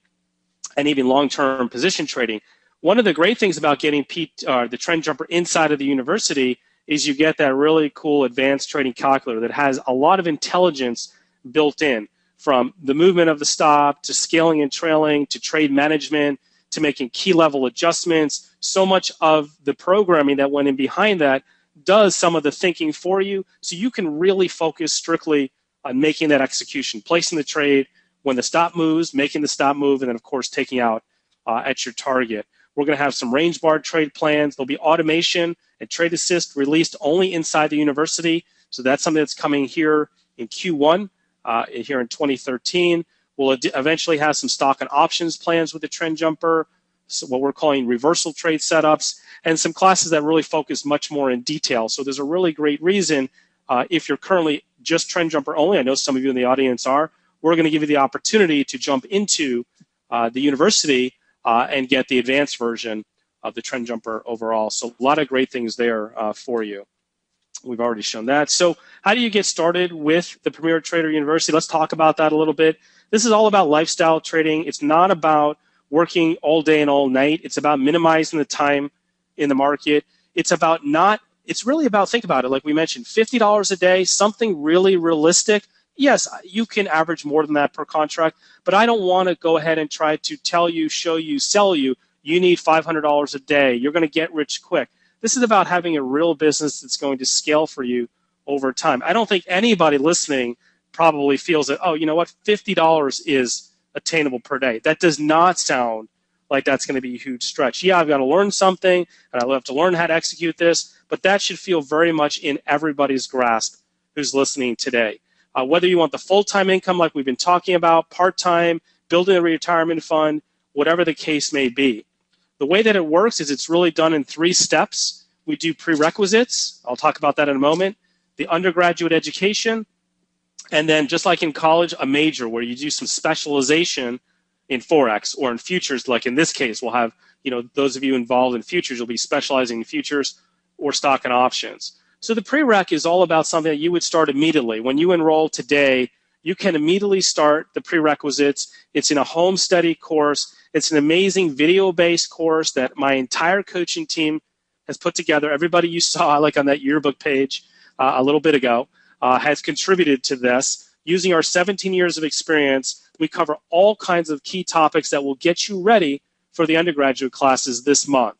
and even long-term position trading. One of the great things about getting the trend jumper inside of the university is you get that really cool advanced trading calculator that has a lot of intelligence built in, from the movement of the stop to scaling and trailing to trade management to making key level adjustments. So much of the programming that went in behind that does some of the thinking for you, so you can really focus strictly on making that execution, placing the trade when the stop moves, making the stop move, and then, of course, taking out at your target. We're going to have some range bar trade plans. There'll be automation and trade assist released only inside the university, so that's something that's coming here in Q1, here in 2013. We'll eventually have some stock and options plans with the trend jumper, so what we're calling reversal trade setups, and some classes that really focus much more in detail. So there's a really great reason, if you're currently just trend jumper only, I know some of you in the audience are, we're going to give you the opportunity to jump into the university and get the advanced version of the trend jumper overall. So a lot of great things there for you. We've already shown that. So how do you get started with the Premier Trader University? Let's talk about that a little bit. This is all about lifestyle trading. It's not about working all day and all night. It's about minimizing the time in the market. It's really about, think about it, like we mentioned, $50 a day, something really realistic. Yes, you can average more than that per contract, but I don't want to go ahead and try to tell you, show you, sell you, you need $500 a day. You're going to get rich quick. This is about having a real business that's going to scale for you over time. I don't think anybody listening probably feels that, oh, you know what, $50 is attainable per day. That does not sound like that's going to be a huge stretch. Yeah, I've got to learn something, and I'll have to learn how to execute this, but that should feel very much in everybody's grasp who's listening today. Whether you want the full-time income like we've been talking about, part-time, building a retirement fund, whatever the case may be. The way that it works is it's really done in 3 steps. We do prerequisites. I'll talk about that in a moment. The undergraduate education, and then just like in college, a major where you do some specialization in Forex or in futures. Like in this case, we'll have, those of you involved in futures, you'll be specializing in futures or stock and options. So the prereq is all about something that you would start immediately. When you enroll today, you can immediately start the prerequisites. It's in a home study course. It's an amazing video-based course that my entire coaching team has put together. Everybody you saw, like on that yearbook page a little bit ago, has contributed to this. Using our 17 years of experience, we cover all kinds of key topics that will get you ready for the undergraduate classes this month.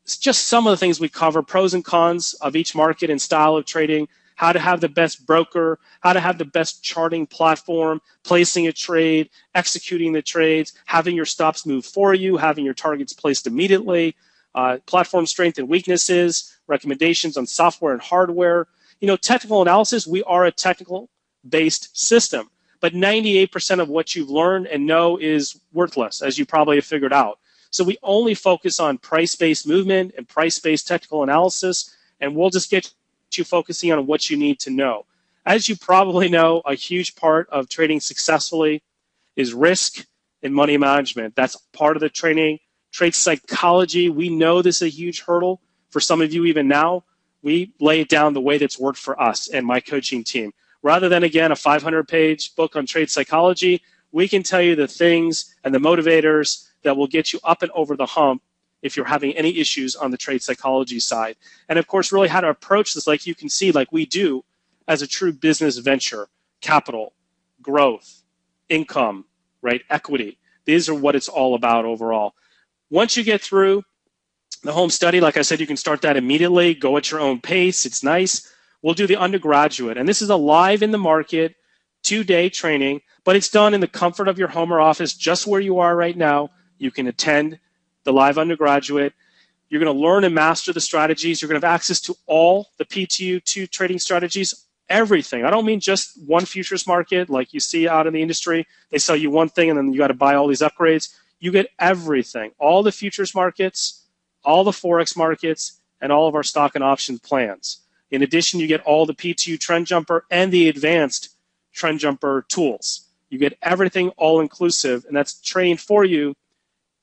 It's just some of the things we cover: pros and cons of each market and style of trading, how to have the best broker, how to have the best charting platform, placing a trade, executing the trades, having your stops move for you, having your targets placed immediately, platform strength and weaknesses, recommendations on software and hardware. Technical analysis, we are a technical-based system, but 98% of what you've learned and know is worthless, as you probably have figured out. So we only focus on price-based movement and price-based technical analysis, and we'll just get you focusing on what you need to know. As you probably know, a huge part of trading successfully is risk and money management. That's part of the training. Trade psychology, we know this is a huge hurdle for some of you even now. We lay it down the way that's worked for us and my coaching team. Rather than, again, a 500-page book on trade psychology, we can tell you the things and the motivators that will get you up and over the hump if you're having any issues on the trade psychology side. And, of course, really how to approach this, like you can see, like we do as a true business venture, capital, growth, income, right, equity. These are what it's all about overall. Once you get through the home study, like I said, you can start that immediately, go at your own pace. It's nice. We'll do the undergraduate. And this is a live in the market, 2-day training, but it's done in the comfort of your home or office, just where you are right now. You can attend the live undergraduate. You're going to learn and master the strategies. You're going to have access to all the PTU2 trading strategies, everything. I don't mean just one futures market like you see out in the industry. They sell you one thing and then you got to buy all these upgrades. You get everything, all the futures markets, all the Forex markets, and all of our stock and option plans. In addition, you get all the PTU Trend Jumper and the advanced Trend Jumper tools. You get everything all inclusive, and that's trained for you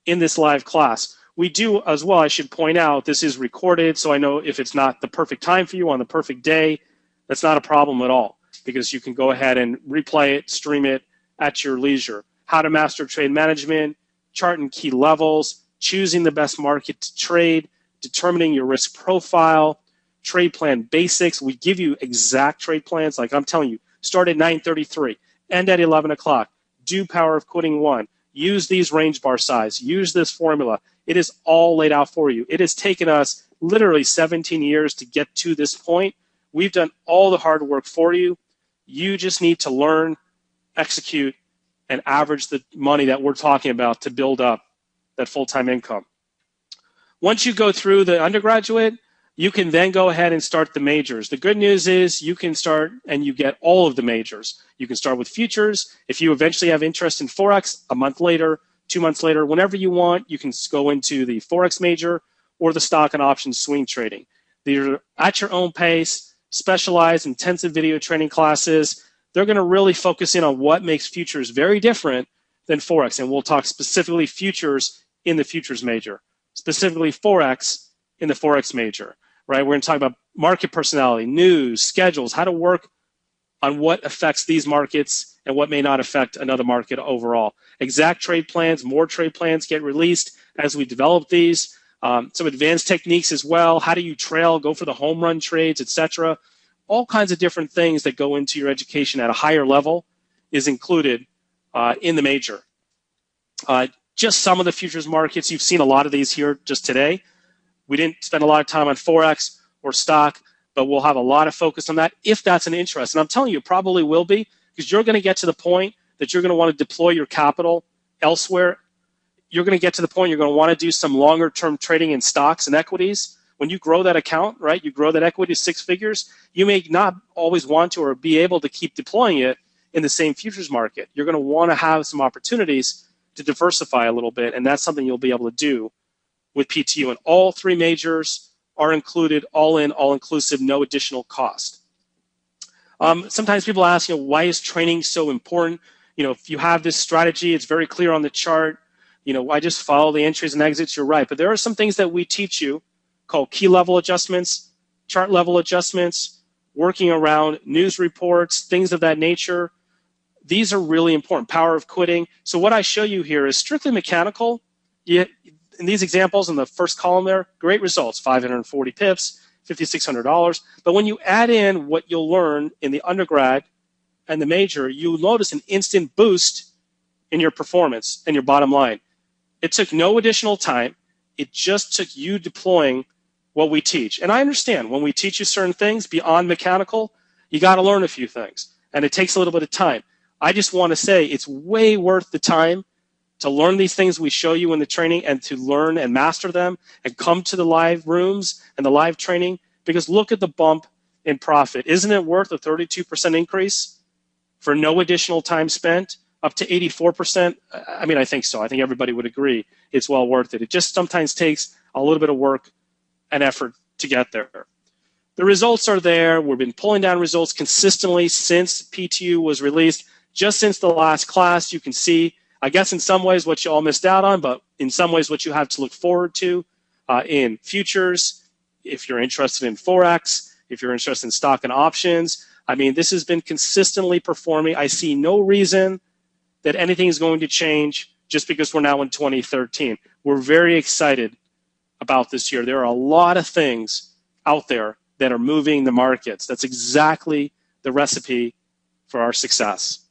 in this live class. We do as well, I should point out, this is recorded, so I know if it's not the perfect time for you on the perfect day, that's not a problem at all, because you can go ahead and replay it, stream it at your leisure. How to master trade management, chart and key levels, choosing the best market to trade, determining your risk profile, trade plan basics. We give you exact trade plans. Like I'm telling you, start at 9:33, end at 11 o'clock, do power of quitting 1, use these range bar size, use this formula. It is all laid out for you. It has taken us literally 17 years to get to this point. We've done all the hard work for you. You just need to learn, execute, and average the money that we're talking about to build up that full-time income. Once you go through the undergraduate, you can then go ahead and start the majors. The good news is you can start and you get all of the majors. You can start with futures. If you eventually have interest in Forex, a month later, 2 months later, whenever you want, you can go into the Forex major or the stock and option swing trading. These are at your own pace, specialized, intensive video training classes. They're going to really focus in on what makes futures very different than Forex. And we'll talk specifically futures in the futures major, specifically Forex in the Forex major, right? We're going to talk about market personality, news, schedules, how to work on what affects these markets and what may not affect another market overall. Exact trade plans, more trade plans get released as we develop these. Some advanced techniques as well. How do you trail, go for the home run trades, etc. All kinds of different things that go into your education at a higher level is included in the major. Just some of the futures markets, you've seen a lot of these here just today. We didn't spend a lot of time on Forex or stock, but we'll have a lot of focus on that if that's an interest. And I'm telling you, it probably will be, because you're going to get to the point that you're going to want to deploy your capital elsewhere. You're going to get to the point you're going to want to do some longer-term trading in stocks and equities. When you grow that account, right, you grow that equity to 6 figures, you may not always want to or be able to keep deploying it in the same futures market. You're going to want to have some opportunities to diversify a little bit, and that's something you'll be able to do with PTU. And all 3 majors are included, all in, all inclusive, no additional cost. Sometimes people ask, why is training so important? If you have this strategy, it's very clear on the chart. I just follow the entries and exits, you're right. But there are some things that we teach you called key level adjustments, chart level adjustments, working around news reports, things of that nature. These are really important. Power of quitting. So what I show you here is strictly mechanical. In these examples in the first column there, great results, 540 pips, $5,600. But when you add in what you'll learn in the undergrad and the major, you'll notice an instant boost in your performance and your bottom line. It took no additional time. It just took you deploying what we teach. And I understand when we teach you certain things beyond mechanical, you got to learn a few things. And it takes a little bit of time. I just want to say it's way worth the time to learn these things we show you in the training and to learn and master them and come to the live rooms and the live training, because look at the bump in profit. Isn't it worth a 32% increase for no additional time spent? up to 84%. I mean, I think so. I think everybody would agree it's well worth it. It just sometimes takes a little bit of work and effort to get there. The results are there. We've been pulling down results consistently since PTU was released. Just since the last class, you can see, I guess in some ways what you all missed out on, but in some ways what you have to look forward to in futures, if you're interested in Forex, if you're interested in stock and options. I mean, this has been consistently performing. I see no reason that anything is going to change just because we're now in 2013. We're very excited about this year. There are a lot of things out there that are moving the markets. That's exactly the recipe for our success.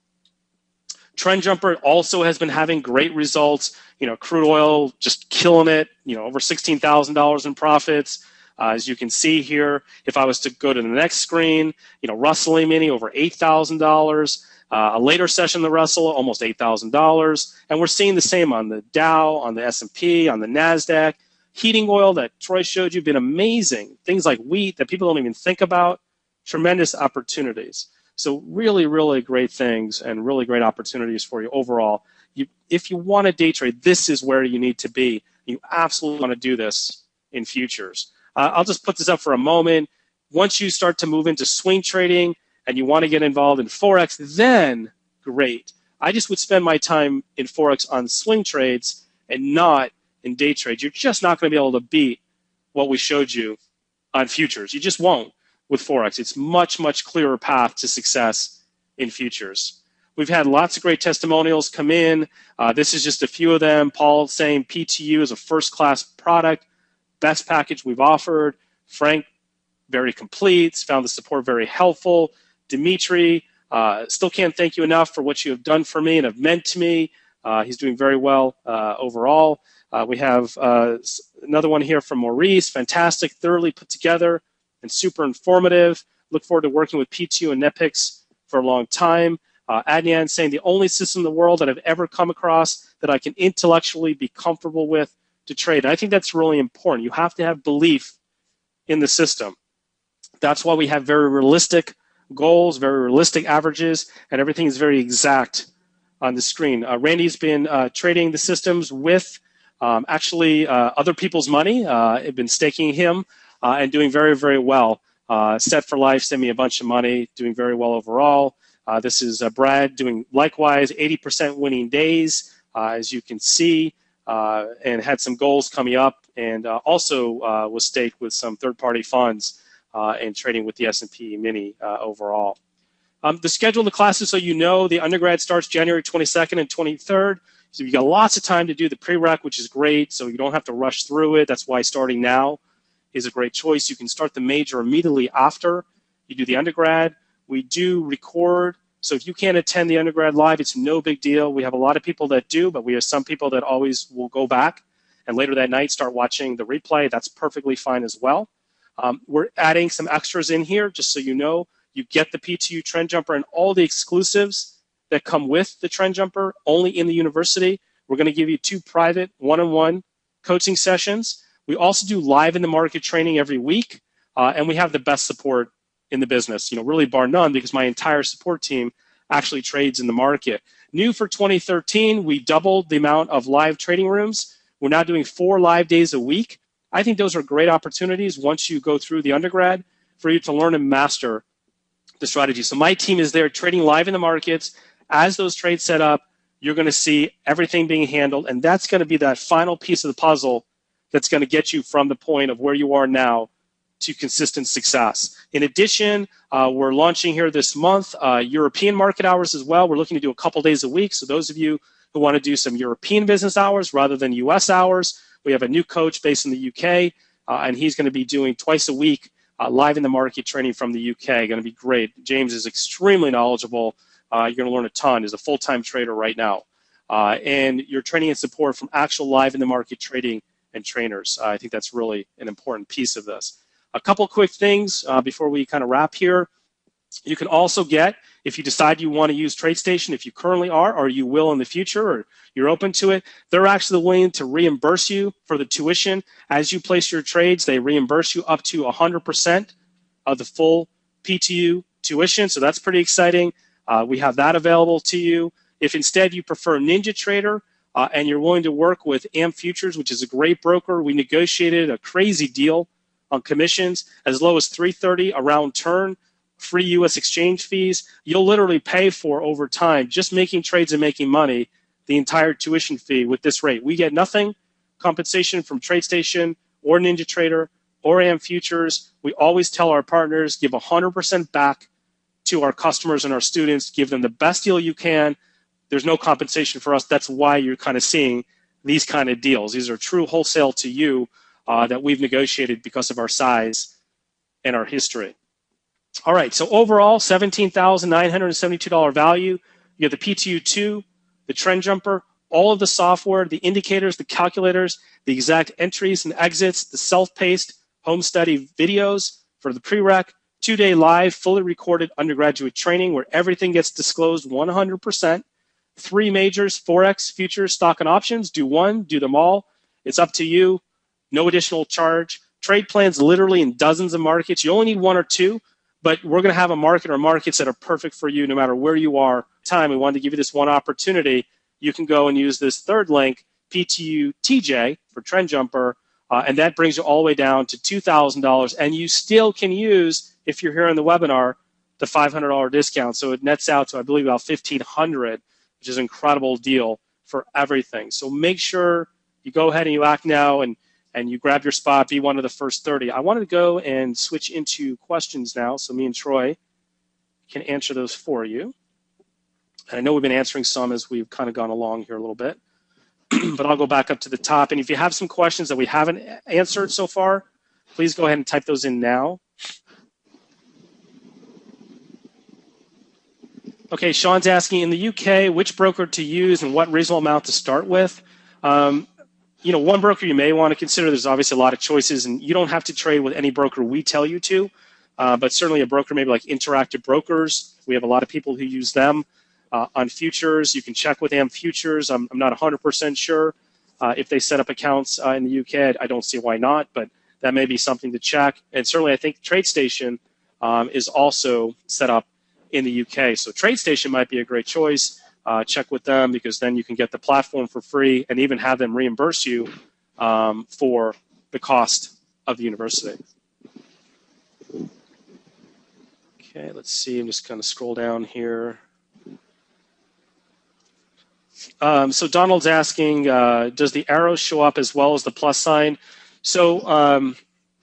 Trend Jumper also has been having great results. You know, crude oil just killing it, you know, over $16,000 in profits. As you can see here, if I was to go to the next screen, you know, Russell E-mini over $8,000. A later session, the Russell, almost $8,000. And we're seeing the same on the Dow, on the S&P, on the NASDAQ. Heating oil that Troy showed you have been amazing. Things like wheat that people don't even think about. Tremendous opportunities. So really, really great things and really great opportunities for you overall. If you want to day trade, this is where you need to be. You absolutely want to do this in futures. I'll just put this up for a moment. Once you start to move into swing trading and you want to get involved in Forex, then great. I just would spend my time in Forex on swing trades and not in day trades. You're just not going to be able to beat what we showed you on futures. You just won't with Forex. It's much, much clearer path to success in futures. We've had lots of great testimonials come in. This is just a few of them. Paul saying PTU is a first-class product, best package we've offered. Frank, very complete, found the support very helpful. Dimitri, still can't thank you enough for what you have done for me and have meant to me. He's doing very well overall. We have another one here from Maurice, fantastic, thoroughly put together and super informative. Look forward to working with PTU and NetPicks for a long time. Adnan saying the only system in the world that I've ever come across that I can intellectually be comfortable with to trade. And I think that's really important. You have to have belief in the system. That's why we have very realistic goals, very realistic averages, and everything is very exact on the screen. Randy's been trading the systems with other people's money. I've been staking him and doing very, very well. Set for Life sent me a bunch of money, doing very well overall. This is Brad doing likewise, 80% winning days, as you can see, and had some goals coming up, and also was staked with some third-party funds and trading with the S&P Mini overall. The schedule of the classes, so you know, the undergrad starts January 22nd and 23rd. So you got lots of time to do the prereq, which is great, so you don't have to rush through it. That's why starting now is a great choice. You can start the major immediately after you do the undergrad. We do record, so if you can't attend the undergrad live, it's no big deal. We have a lot of people that do, but we have some people that always will go back and later that night start watching the replay. That's perfectly fine as well. We're adding some extras in here, just so you know. You get the PTU Trend Jumper and all the exclusives that come with the Trend Jumper only in the university. We're going to give you 2 private one-on-one coaching sessions. We also do live in the market training every week, and we have the best support in the business, really bar none, because my entire support team actually trades in the market. New for 2013, we doubled the amount of live trading rooms. We're now doing 4 live days a week. I think those are great opportunities once you go through the undergrad for you to learn and master the strategy. So my team is there trading live in the markets. As those trades set up, you're going to see everything being handled, and that's going to be that final piece of the puzzle that's going to get you from the point of where you are now to consistent success. In addition, we're launching here this month European market hours as well. We're looking to do a couple days a week. So those of you who want to do some European business hours rather than US hours, we have a new coach based in the UK, and he's going to be doing twice a week live in the market training from the UK. Going to be great. James is extremely knowledgeable. You're going to learn a ton. He's a full-time trader right now. And your training and support from actual live in the market trading and trainers. I think that's really an important piece of this. A couple quick things before we kind of wrap here. You can also get, if you decide you want to use TradeStation, if you currently are or you will in the future or you're open to it, they're actually willing to reimburse you for the tuition. As you place your trades, they reimburse you up to 100% of the full PTU tuition, so that's pretty exciting. We have that available to you. If instead you prefer NinjaTrader and you're willing to work with AM Futures, which is a great broker, we negotiated a crazy deal on commissions as low as $330 a round turn, free U.S. exchange fees. You'll literally pay for over time just making trades and making money the entire tuition fee with this rate. We get nothing compensation from TradeStation or NinjaTrader or AM Futures. We always tell our partners, give 100% back to our customers and our students, give them the best deal you can. There's no compensation for us. That's why you're kind of seeing these kind of deals. These are true wholesale to you that we've negotiated because of our size and our history. All right, so overall, $17,972 value. You have the PTU2, the Trend Jumper, all of the software, the indicators, the calculators, the exact entries and exits, the self-paced home study videos for the prereq, 2-day live, fully recorded undergraduate training where everything gets disclosed 100%. 3 majors, Forex, futures, stock, and options. Do one, do them all. It's up to you. No additional charge. Trade plans literally in dozens of markets. You only need 1 or 2, but we're going to have a market or markets that are perfect for you no matter where you are. We wanted to give you this one opportunity. You can go and use this third link, PTUTJ for Trend Jumper, and that brings you all the way down to $2,000, and you still can use, if you're here on the webinar, the $500 discount. So it nets out to, I believe, about $1,500, which is an incredible deal for everything. So make sure you go ahead and you act now and you grab your spot, be one of the first 30. I wanted to go and switch into questions now, so me and Troy can answer those for you. And I know we've been answering some as we've kind of gone along here a little bit, but I'll go back up to the top. And if you have some questions that we haven't answered so far, please go ahead and type those in now. Okay, Sean's asking, in the UK, which broker to use and what reasonable amount to start with? One broker you may want to consider, there's obviously a lot of choices, and you don't have to trade with any broker we tell you to, but certainly a broker maybe like Interactive Brokers. We have a lot of people who use them. On futures, you can check with AM Futures. I'm not 100% sure if they set up accounts in the UK. I don't see why not, but that may be something to check. And certainly I think TradeStation is also set up in the UK. So TradeStation might be a great choice. Check with them because then you can get the platform for free and even have them reimburse you for the cost of the university. Okay, let's see. I'm just going to scroll down here. So Donald's asking, does the arrow show up as well as the plus sign? So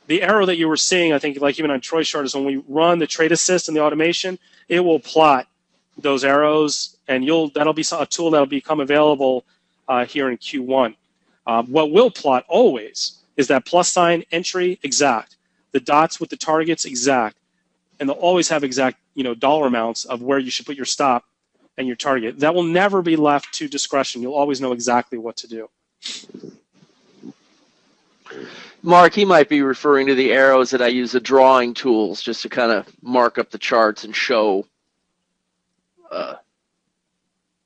the arrow that you were seeing, I think, like even on Troy's chart, is when we run the trade assist and the automation, it will plot those arrows, and that'll be a tool that'll become available here in Q1. What will plot always is that plus sign entry exact, the dots with the targets exact, and they'll always have exact dollar amounts of where you should put your stop and your target. That will never be left to discretion. You'll always know exactly what to do.
Mark, he might be referring to the arrows that I use, the drawing tools, just to kind of mark up the charts and show.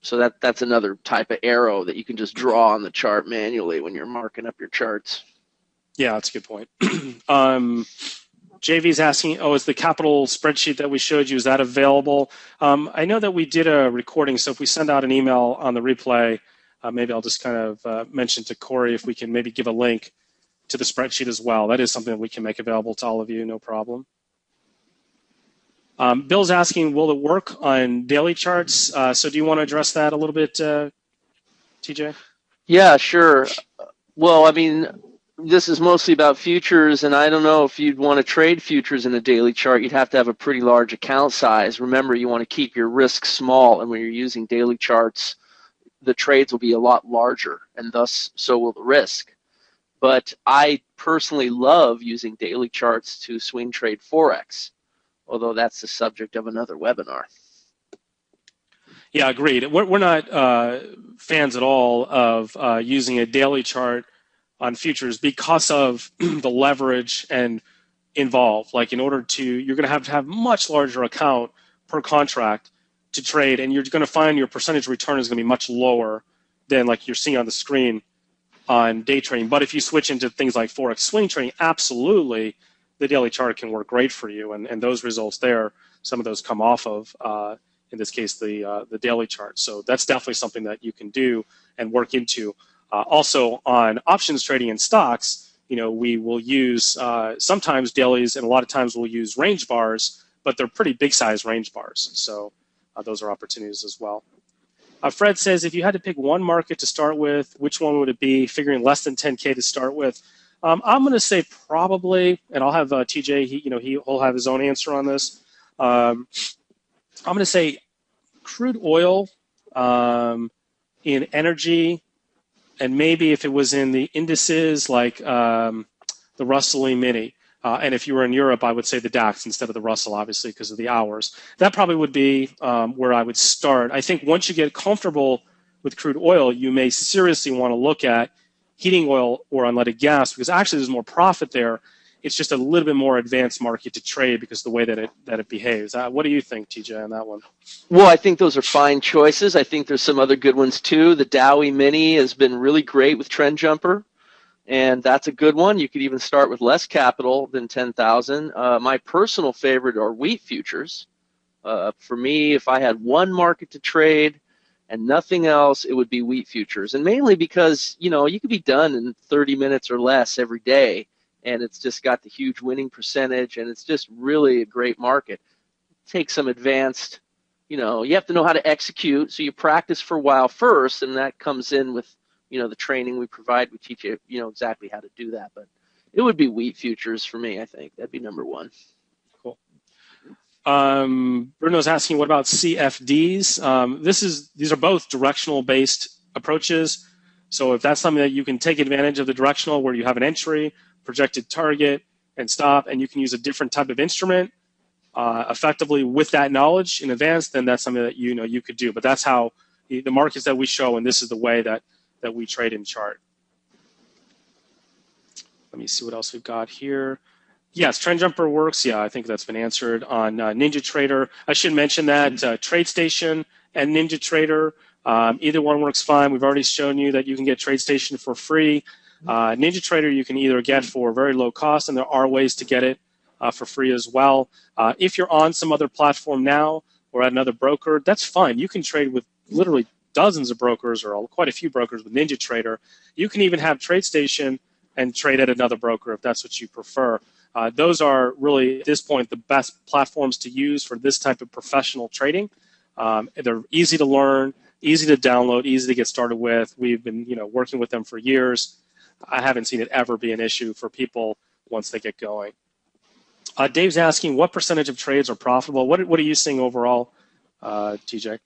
So that's another type of arrow that you can just draw on the chart manually when you're marking up your charts.
Yeah, that's a good point. JV's asking, is the capital spreadsheet that we showed you, is that available? I know that we did a recording, so if we send out an email on the replay, maybe I'll just kind of mention to Corey if we can maybe give a link to the spreadsheet as well. That is something that we can make available to all of you, no problem. Bill's asking, will it work on daily charts? So do you want to address that a little bit, TJ?
Yeah, sure. Well, I mean, this is mostly about futures, and I don't know if you'd want to trade futures in a daily chart. You'd have to have a pretty large account size. Remember, you want to keep your risk small, and when you're using daily charts, the trades will be a lot larger, and thus so will the risk. But I personally love using daily charts to swing trade Forex, although that's the subject of another webinar.
Yeah, agreed. We're not fans at all of using a daily chart on futures because of the leverage and involved. Like you're going to have much larger account per contract to trade, and you're going to find your percentage return is going to be much lower than like you're seeing on the screen on day trading. But if you switch into things like Forex swing trading, absolutely, the daily chart can work great for you. And those results there, some of those come off of in this case, the daily chart. So that's definitely something that you can do and work into. Also, on options trading in stocks, we will use sometimes dailies, and a lot of times we'll use range bars, but they're pretty big size range bars. So those are opportunities as well. Fred says, if you had to pick one market to start with, which one would it be? Figuring less than 10K to start with. I'm going to say probably, and I'll have TJ. He'll have his own answer on this. I'm going to say crude oil, in energy, and maybe if it was in the indices like the Russell E-mini. And if you were in Europe, I would say the DAX instead of the Russell, obviously, because of the hours. That probably would be where I would start. I think once you get comfortable with crude oil, you may seriously want to look at heating oil or unleaded gas, because actually there's more profit there. It's just a little bit more advanced market to trade because of the way that it behaves. What do you think, TJ, on that one?
Well, I think those are fine choices. I think there's some other good ones too. The Dow E-mini has been really great with Trend Jumper, and that's a good one. You could even start with less capital than 10,000. My personal favorite are wheat futures. For me, if I had one market to trade and nothing else, it would be wheat futures. And mainly because, you could be done in 30 minutes or less every day, and it's just got the huge winning percentage, and it's just really a great market. Take some advanced, you have to know how to execute, so you practice for a while first, and that comes in with, the training we provide. We teach you, exactly how to do that. But it would be wheat futures for me, I think. That'd be number one.
Cool. Bruno's asking, what about CFDs? These are both directional-based approaches. So if that's something that you can take advantage of the directional, where you have an entry, projected target, and stop, and you can use a different type of instrument effectively with that knowledge in advance, then that's something that you could do. But that's how the markets that we show, and this is the way that we trade in chart. Let me see what else we've got here. Yes, Trend Jumper works. Yeah, I think that's been answered on NinjaTrader. I should mention that TradeStation and NinjaTrader, either one works fine. We've already shown you that you can get TradeStation for free. NinjaTrader you can either get for very low cost, and there are ways to get it for free as well. If you're on some other platform now or at another broker, that's fine. You can trade with literally dozens of brokers, or quite a few brokers with NinjaTrader. You can even have TradeStation and trade at another broker if that's what you prefer. Those are really, at this point, the best platforms to use for this type of professional trading. They're easy to learn, easy to download, easy to get started with. We've been working with them for years. I haven't seen it ever be an issue for people once they get going. Dave's asking, what percentage of trades are profitable? What are you seeing overall, TJ?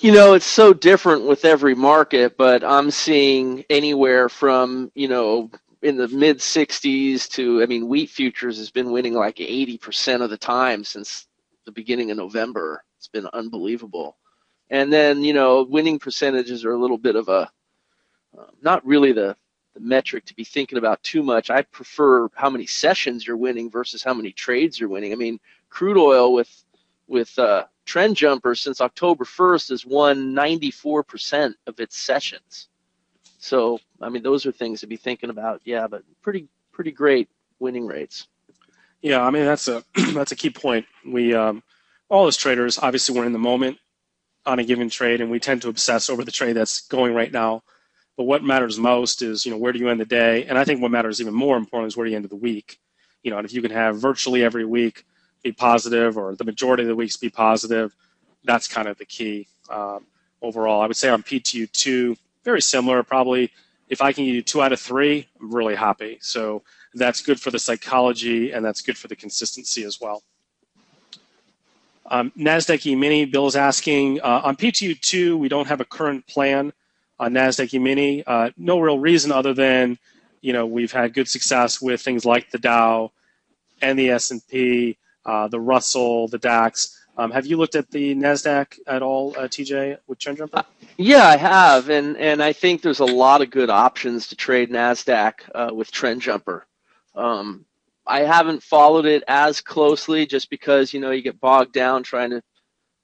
It's so different with every market, but I'm seeing anywhere from, in the mid 60s to, wheat futures has been winning like 80% of the time since the beginning of November. It's been unbelievable. And then, winning percentages are a little bit of a, not really the metric to be thinking about too much. I prefer how many sessions you're winning versus how many trades you're winning. Crude oil with Trend Jumper since October 1st has won 94% of its sessions. So, those are things to be thinking about. Yeah, but pretty great winning rates.
Yeah, that's a key point. We all as traders, obviously, we're in the moment on a given trade, and we tend to obsess over the trade that's going right now. But what matters most is, where do you end the day? And I think what matters even more important is where do you end the week. And if you can have virtually every week be positive, or the majority of the weeks be positive, that's kind of the key. Overall, I would say on PTU2, very similar. Probably if I can get 2 out of 3, I'm really happy. So that's good for the psychology, and that's good for the consistency as well. NASDAQ E-mini, Bill is asking, on PTU2, we don't have a current plan on NASDAQ E-mini. No real reason other than, we've had good success with things like the Dow and the S&P, the Russell, the DAX. Have you looked at the NASDAQ at all, TJ, with Trend Jumper?
Yeah, I have, and I think there's a lot of good options to trade NASDAQ with Trend Jumper. I haven't followed it as closely just because, you get bogged down trying to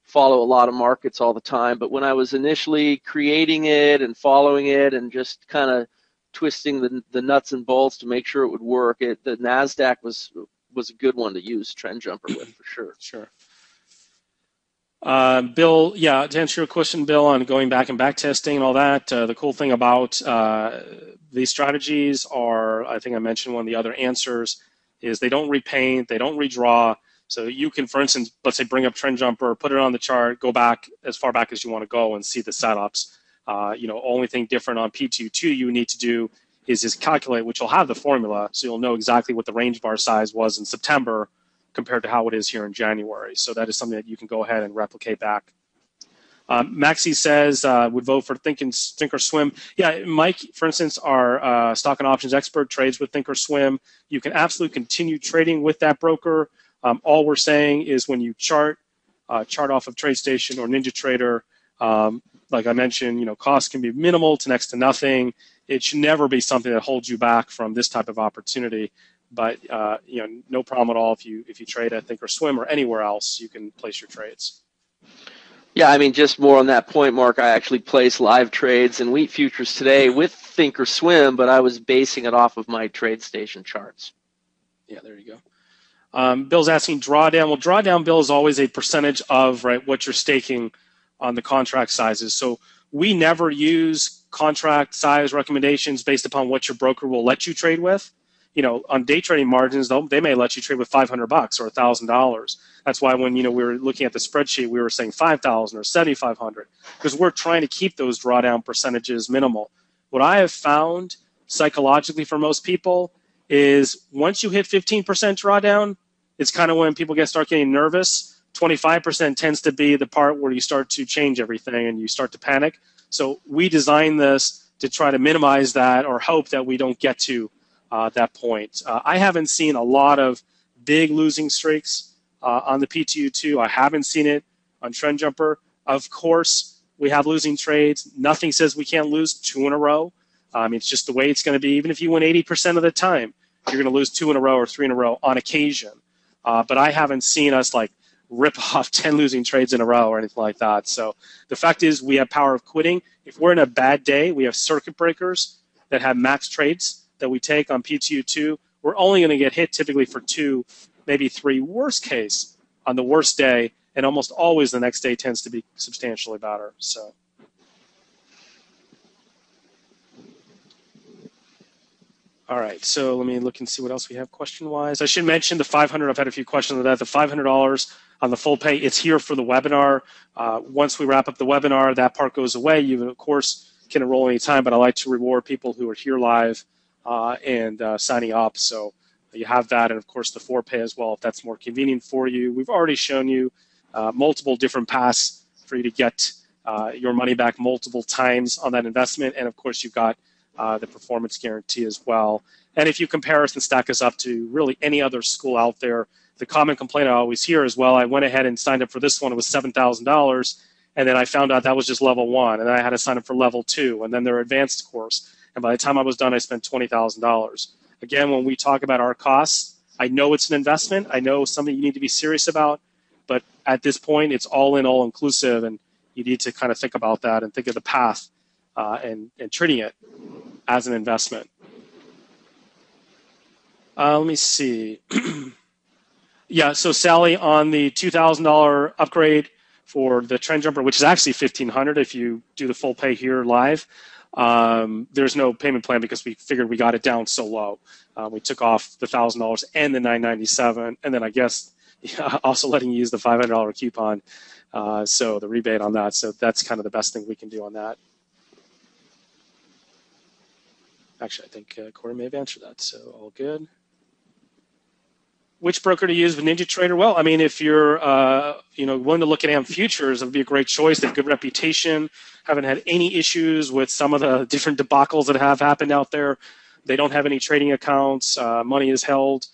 follow a lot of markets all the time. But when I was initially creating it and following it and just kind of twisting the nuts and bolts to make sure it would work, the NASDAQ was a good one to use Trend Jumper with for sure.
Sure. Bill, yeah, to answer your question, Bill, on going back and back testing and all that, the cool thing about these strategies are, I think I mentioned one of the other answers, is they don't repaint, they don't redraw. So you can, for instance, let's say bring up Trend Jumper, put it on the chart, go back as far back as you want to go and see the setups. Only thing different on P22 you need to do is just calculate, which will have the formula, so you'll know exactly what the range bar size was in September compared to how it is here in January. So that is something that you can go ahead and replicate back. Maxi says, would vote for Thinkorswim. Yeah, Mike, for instance, our stock and options expert trades with Thinkorswim. You can absolutely continue trading with that broker. All we're saying is when you chart off of TradeStation or NinjaTrader, like I mentioned, costs can be minimal to next to nothing. It should never be something that holds you back from this type of opportunity. But no problem at all if you trade at Thinkorswim or anywhere else, you can place your trades.
Yeah, I mean, just more on that point, Mark, I actually placed live trades in wheat futures today with Thinkorswim, but I was basing it off of my TradeStation charts.
Yeah, there you go. Bill's asking drawdown. Well, drawdown, Bill, is always a percentage of what you're staking on the contract sizes. So we never use contract size recommendations based upon what your broker will let you trade with. On day trading margins, they may let you trade with $500 or $1,000. That's why when we were looking at the spreadsheet, we were saying 5,000 or 7,500 because we're trying to keep those drawdown percentages minimal. What I have found psychologically for most people is once you hit 15% drawdown, it's kind of when people start getting nervous. 25% tends to be the part where you start to change everything and you start to panic. So we designed this to try to minimize that or hope that we don't get to that point. I haven't seen a lot of big losing streaks on the PTU2. I haven't seen it on Trend Jumper. Of course, we have losing trades. Nothing says we can't lose 2 in a row. It's just the way it's going to be. Even if you win 80% of the time, you're going to lose 2 in a row or 3 in a row on occasion. But I haven't seen us rip off 10 losing trades in a row or anything like that. So the fact is we have power of quitting. If we're in a bad day, we have circuit breakers that have max trades that we take on PTU2, we're only going to get hit typically for 2, maybe 3, worst case on the worst day, and almost always the next day tends to be substantially better. So, all right, so let me look and see what else we have question-wise. I should mention the $500. I've had a few questions on that. The $500 on the full pay, it's here for the webinar. Once we wrap up the webinar, that part goes away. You, of course, can enroll anytime, but I like to reward people who are here live and signing up. So you have that, and of course the ForPay as well if that's more convenient for you. We've already shown you multiple different paths for you to get your money back multiple times on that investment, and of course you've got the performance guarantee as well. And if you compare us and stack us up to really any other school out there, the common complaint I always hear is, well, I went ahead and signed up for this one, it was $7,000, and then I found out that was just level 1, and then I had to sign up for level 2, and then their advanced course. And by the time I was done, I spent $20,000. Again, when we talk about our costs, I know it's an investment. I know something you need to be serious about. But at this point, it's all in, all inclusive. And you need to kind of think about that and think of the path and treating it as an investment. Let me see. Yeah, so Sally, on the $2,000 upgrade for the Trend Jumper, which is actually $1,500 if you do the full pay here live, there's no payment plan because we figured we got it down so low. We took off the $1,000 and the $997, and then I guess also letting you use the $500 coupon, so the rebate on that. So that's kind of the best thing we can do on that. Actually, I think Corey may have answered that, so all good. Which broker to use with NinjaTrader? Well, I mean, if you're willing to look at AM futures, it would be a great choice. They have good reputation. Haven't had any issues with some of the different debacles that have happened out there. They don't have any trading accounts. Money is held,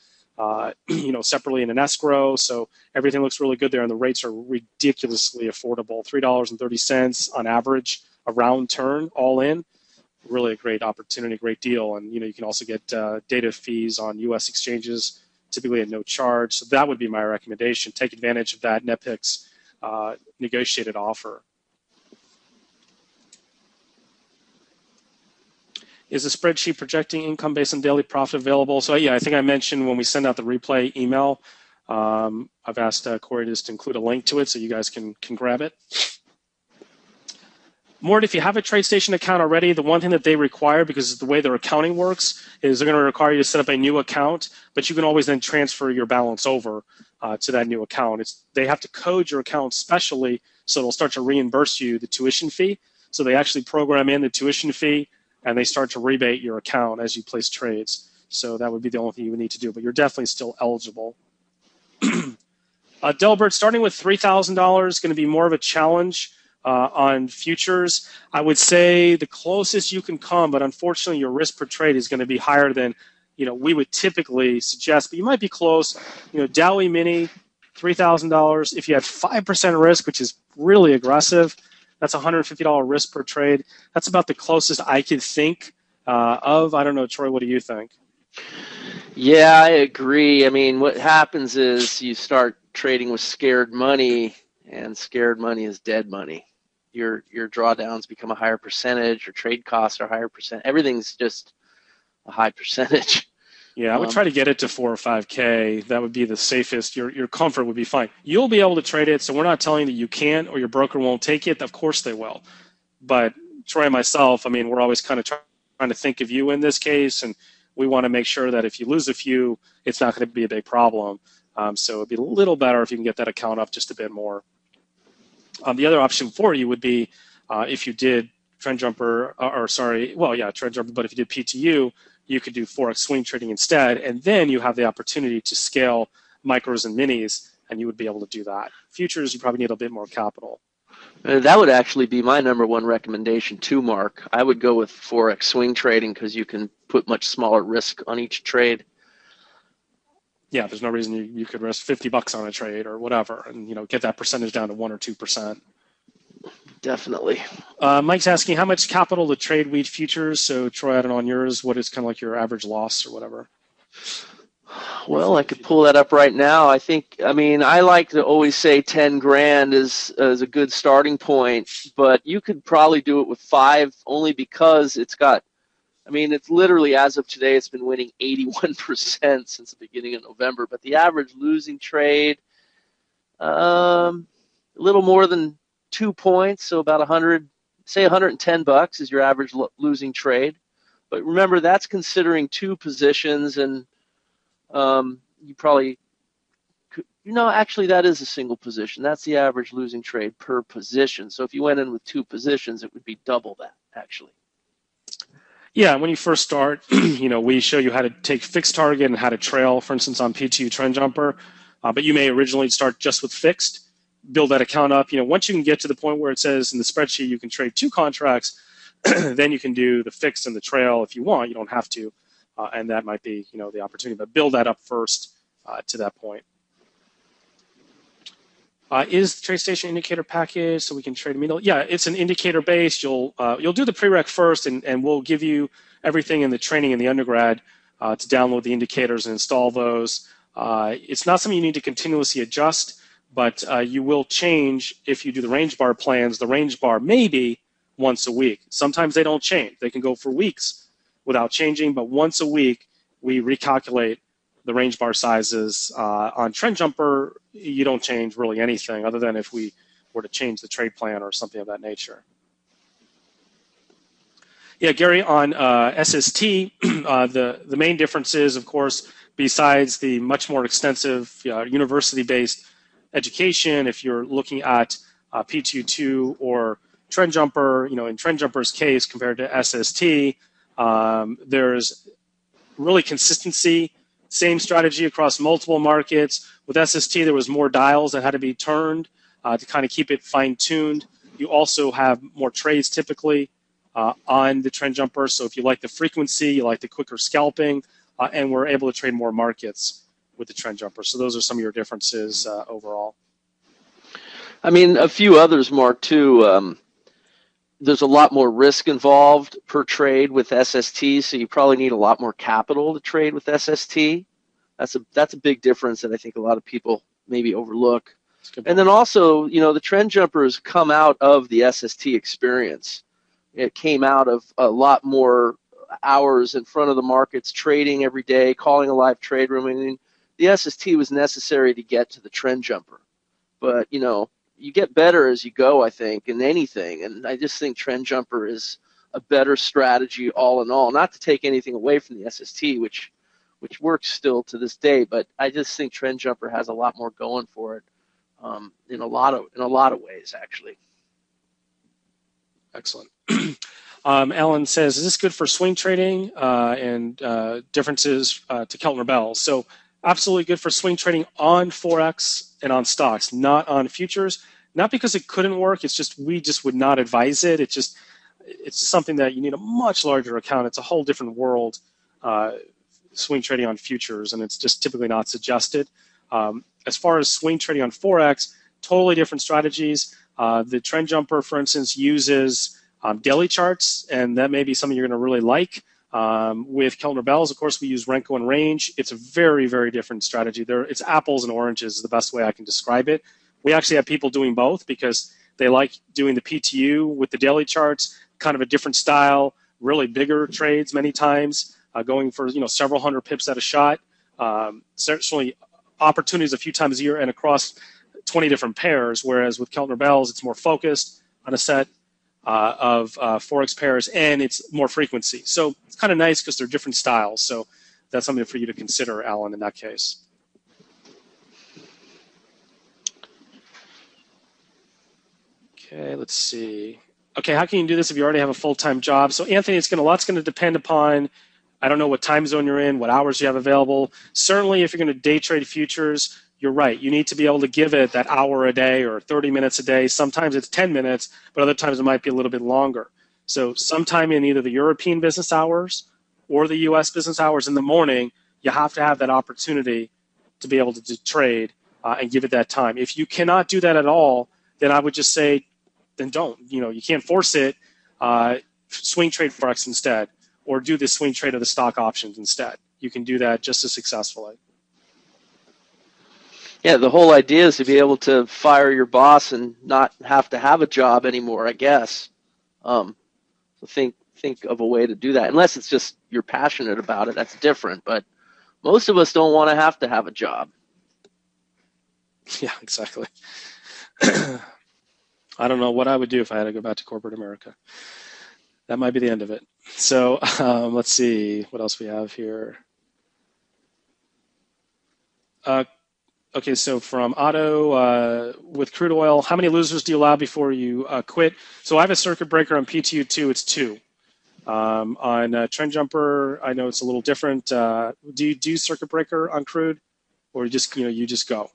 separately in an escrow. So everything looks really good there, and the rates are ridiculously affordable. $3.30 on average, a round turn, all in. Really a great opportunity, great deal. And you can also get data fees on U.S. exchanges, typically at no charge. So that would be my recommendation. Take advantage of that NetPicks negotiated offer. Is the spreadsheet projecting income based on daily profit available? So yeah, I think I mentioned when we send out the replay email, I've asked Corey just to include a link to it so you guys can grab it. Mort, if you have a TradeStation account already, the one thing that they require, because the way their accounting works, is they're going to require you to set up a new account, but you can always then transfer your balance over to that new account. They have to code your account specially so it'll start to reimburse you the tuition fee. So they actually program in the tuition fee, and they start to rebate your account as you place trades. So that would be the only thing you would need to do, but you're definitely still eligible. Delbert, starting with $3,000 is going to be more of a challenge on futures. I would say the closest you can come, but unfortunately your risk per trade is going to be higher than we would typically suggest, but you might be close. Dowie Mini, $3,000. If you had 5% risk, which is really aggressive, that's $150 risk per trade. That's about the closest I could think of. I don't know, Troy, what do you think?
Yeah, I agree. I mean, what happens is you start trading with scared money, and scared money is dead money. Your drawdowns become a higher percentage, your trade costs are a higher percent. Everything's just a high percentage.
Yeah, I would try to get it to 4 or 5K. That would be the safest. Your comfort would be fine. You'll be able to trade it, so we're not telling you that you can't or your broker won't take it. Of course they will. But Troy and myself, I mean, we're always kind of trying to think of you in this case, and we want to make sure that if you lose a few, it's not going to be a big problem. So it'd be a little better if you can get that account up just a bit more. The other option for you would be if you did Trend Jumper, Trend Jumper, but if you did PTU, you could do Forex swing trading instead, and then you have the opportunity to scale micros and minis, and you would be able to do that. Futures, you probably need a bit more capital.
That would actually be my number one recommendation too, Mark. I would go with Forex swing trading because you can put much smaller risk on each trade.
Yeah, there's no reason you could risk $50 on a trade or whatever, and get that percentage down to 1 or 2%.
Definitely.
Mike's asking how much capital to trade wheat futures. So Troy, I don't know on yours, what is kind of like your average loss or whatever?
Well, I could pull that up right now. I like to always say 10 grand is a good starting point, but you could probably do it with 5 only because it's literally as of today, it's been winning 81% since the beginning of November, but the average losing trade, a little more than 2 points, so about $110 is your average losing trade. But remember, that's considering 2 positions, and you probably could, actually that is a single position. That's the average losing trade per position. So if you went in with 2 positions, it would be double that, actually.
Yeah, when you first start, we show you how to take fixed target and how to trail, for instance, on PTU Trend Jumper. But you may originally start just with fixed, build that account up. Once you can get to the point where it says in the spreadsheet you can trade 2 contracts, then you can do the fixed and the trail if you want. You don't have to, and that might be the opportunity. But build that up first to that point. Is the TradeStation indicator package so we can trade a Yeah, it's an indicator based. You'll do the prereq first, and we'll give you everything in the training in the undergrad to download the indicators and install those. It's not something you need to continuously adjust, but you will change if you do the range bar plans. The range bar may be once a week. Sometimes they don't change. They can go for weeks without changing, but once a week we recalculate the range bar sizes. On Trend Jumper, you don't change really anything other than if we were to change the trade plan or something of that nature. Yeah, Gary, on SST, the main difference is, of course, besides the much more extensive university-based education, if you're looking at PTU2 or Trend Jumper, in Trend Jumper's case compared to SST, there's really consistency, same strategy across multiple markets. With SST, there was more dials that had to be turned to kind of keep it fine-tuned. You also have more trades typically on the Trend Jumper. So if you like the frequency, you like the quicker scalping, and we're able to trade more markets with the Trend Jumper. So those are some of your differences overall.
A few others, Mark, too. There's a lot more risk involved per trade with SST, so you probably need a lot more capital to trade with SST. That's a big difference that I think a lot of people maybe overlook. And then also, the Trend Jumper has come out of the SST experience. It came out of a lot more hours in front of the markets, trading every day, calling a live trade room. the SST was necessary to get to the trend jumper. But, you know, you get better as you go, I think, in anything. And I just think trend jumper is a better strategy all in all. Not to take anything away from the SST, which works still to this day, but I just think trend jumper has a lot more going for it in a lot of ways, actually.
Excellent. Alan says, is this good for swing trading and differences to Keltner Bell? So absolutely good for swing trading on Forex and on stocks, not on futures. Not because it couldn't work. It's just we just would not advise it. It's just something that you need a much larger account. It's a whole different world, swing trading on futures, and it's just typically not suggested. As far as swing trading on Forex, totally different strategies. The trend jumper, for instance, uses daily charts, and that may be something you're going to really like. With Keltner Bells, of course, we use Renko and Range. It's a very, very different strategy. It's apples and oranges is the best way I can describe it. We actually have people doing both because they like doing the PTU with the daily charts, kind of a different style, really bigger trades many times, going for several hundred pips at a shot. Certainly opportunities a few times a year and across 20 different pairs, whereas with Keltner Bells, it's more focused on a set of Forex pairs, and it's more frequency. So it's kind of nice because they're different styles. So that's something for you to consider, Alan, in that case. Okay, let's see. Okay, how can you do this if you already have a full-time job? So Anthony, lot's going to depend upon, I don't know what time zone you're in, what hours you have available. Certainly, if you're going to day trade futures, you're right. You need to be able to give it that hour a day or 30 minutes a day. Sometimes it's 10 minutes, but other times it might be a little bit longer. So sometime in either the European business hours or the U.S. business hours in the morning, you have to have that opportunity to be able to trade and give it that time. If you cannot do that at all, then I would just say, then don't. You can't force it. Swing trade Forex instead, or do the swing trade of the stock options instead. You can do that just as successfully.
Yeah, the whole idea is to be able to fire your boss and not have to have a job anymore, I guess. So think of a way to do that. Unless it's just you're passionate about it, that's different. But most of us don't want to have a job.
Yeah, exactly. I don't know what I would do if I had to go back to corporate America. That might be the end of it. So let's see what else we have here. Okay, so from Otto, with crude oil, how many losers do you allow before you quit? So I have a circuit breaker on PTU2, it's 2. On Trend Jumper, I know it's a little different. Do you do circuit breaker on crude, or you just go?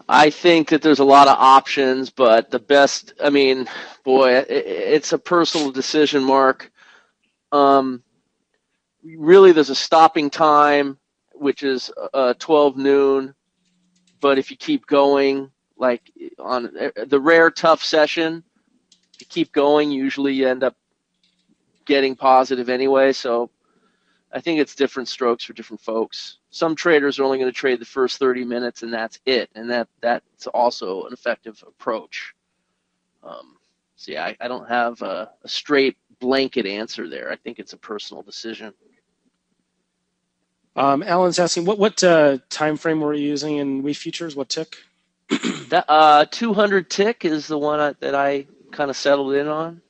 I think that there's a lot of options, but the best, it's a personal decision, Mark. Really, there's a stopping time, which is 12 noon. But if you keep going, like on the rare tough session, if you keep going, usually you end up getting positive anyway. So I think it's different strokes for different folks. Some traders are only going to trade the first 30 minutes, and that's it. And that's also an effective approach. So yeah, I don't have a straight blanket answer there. I think it's a personal decision.
Alan's asking, what time frame were you using in wheat futures? What tick?
That 200 tick is the one that I kind of settled in on.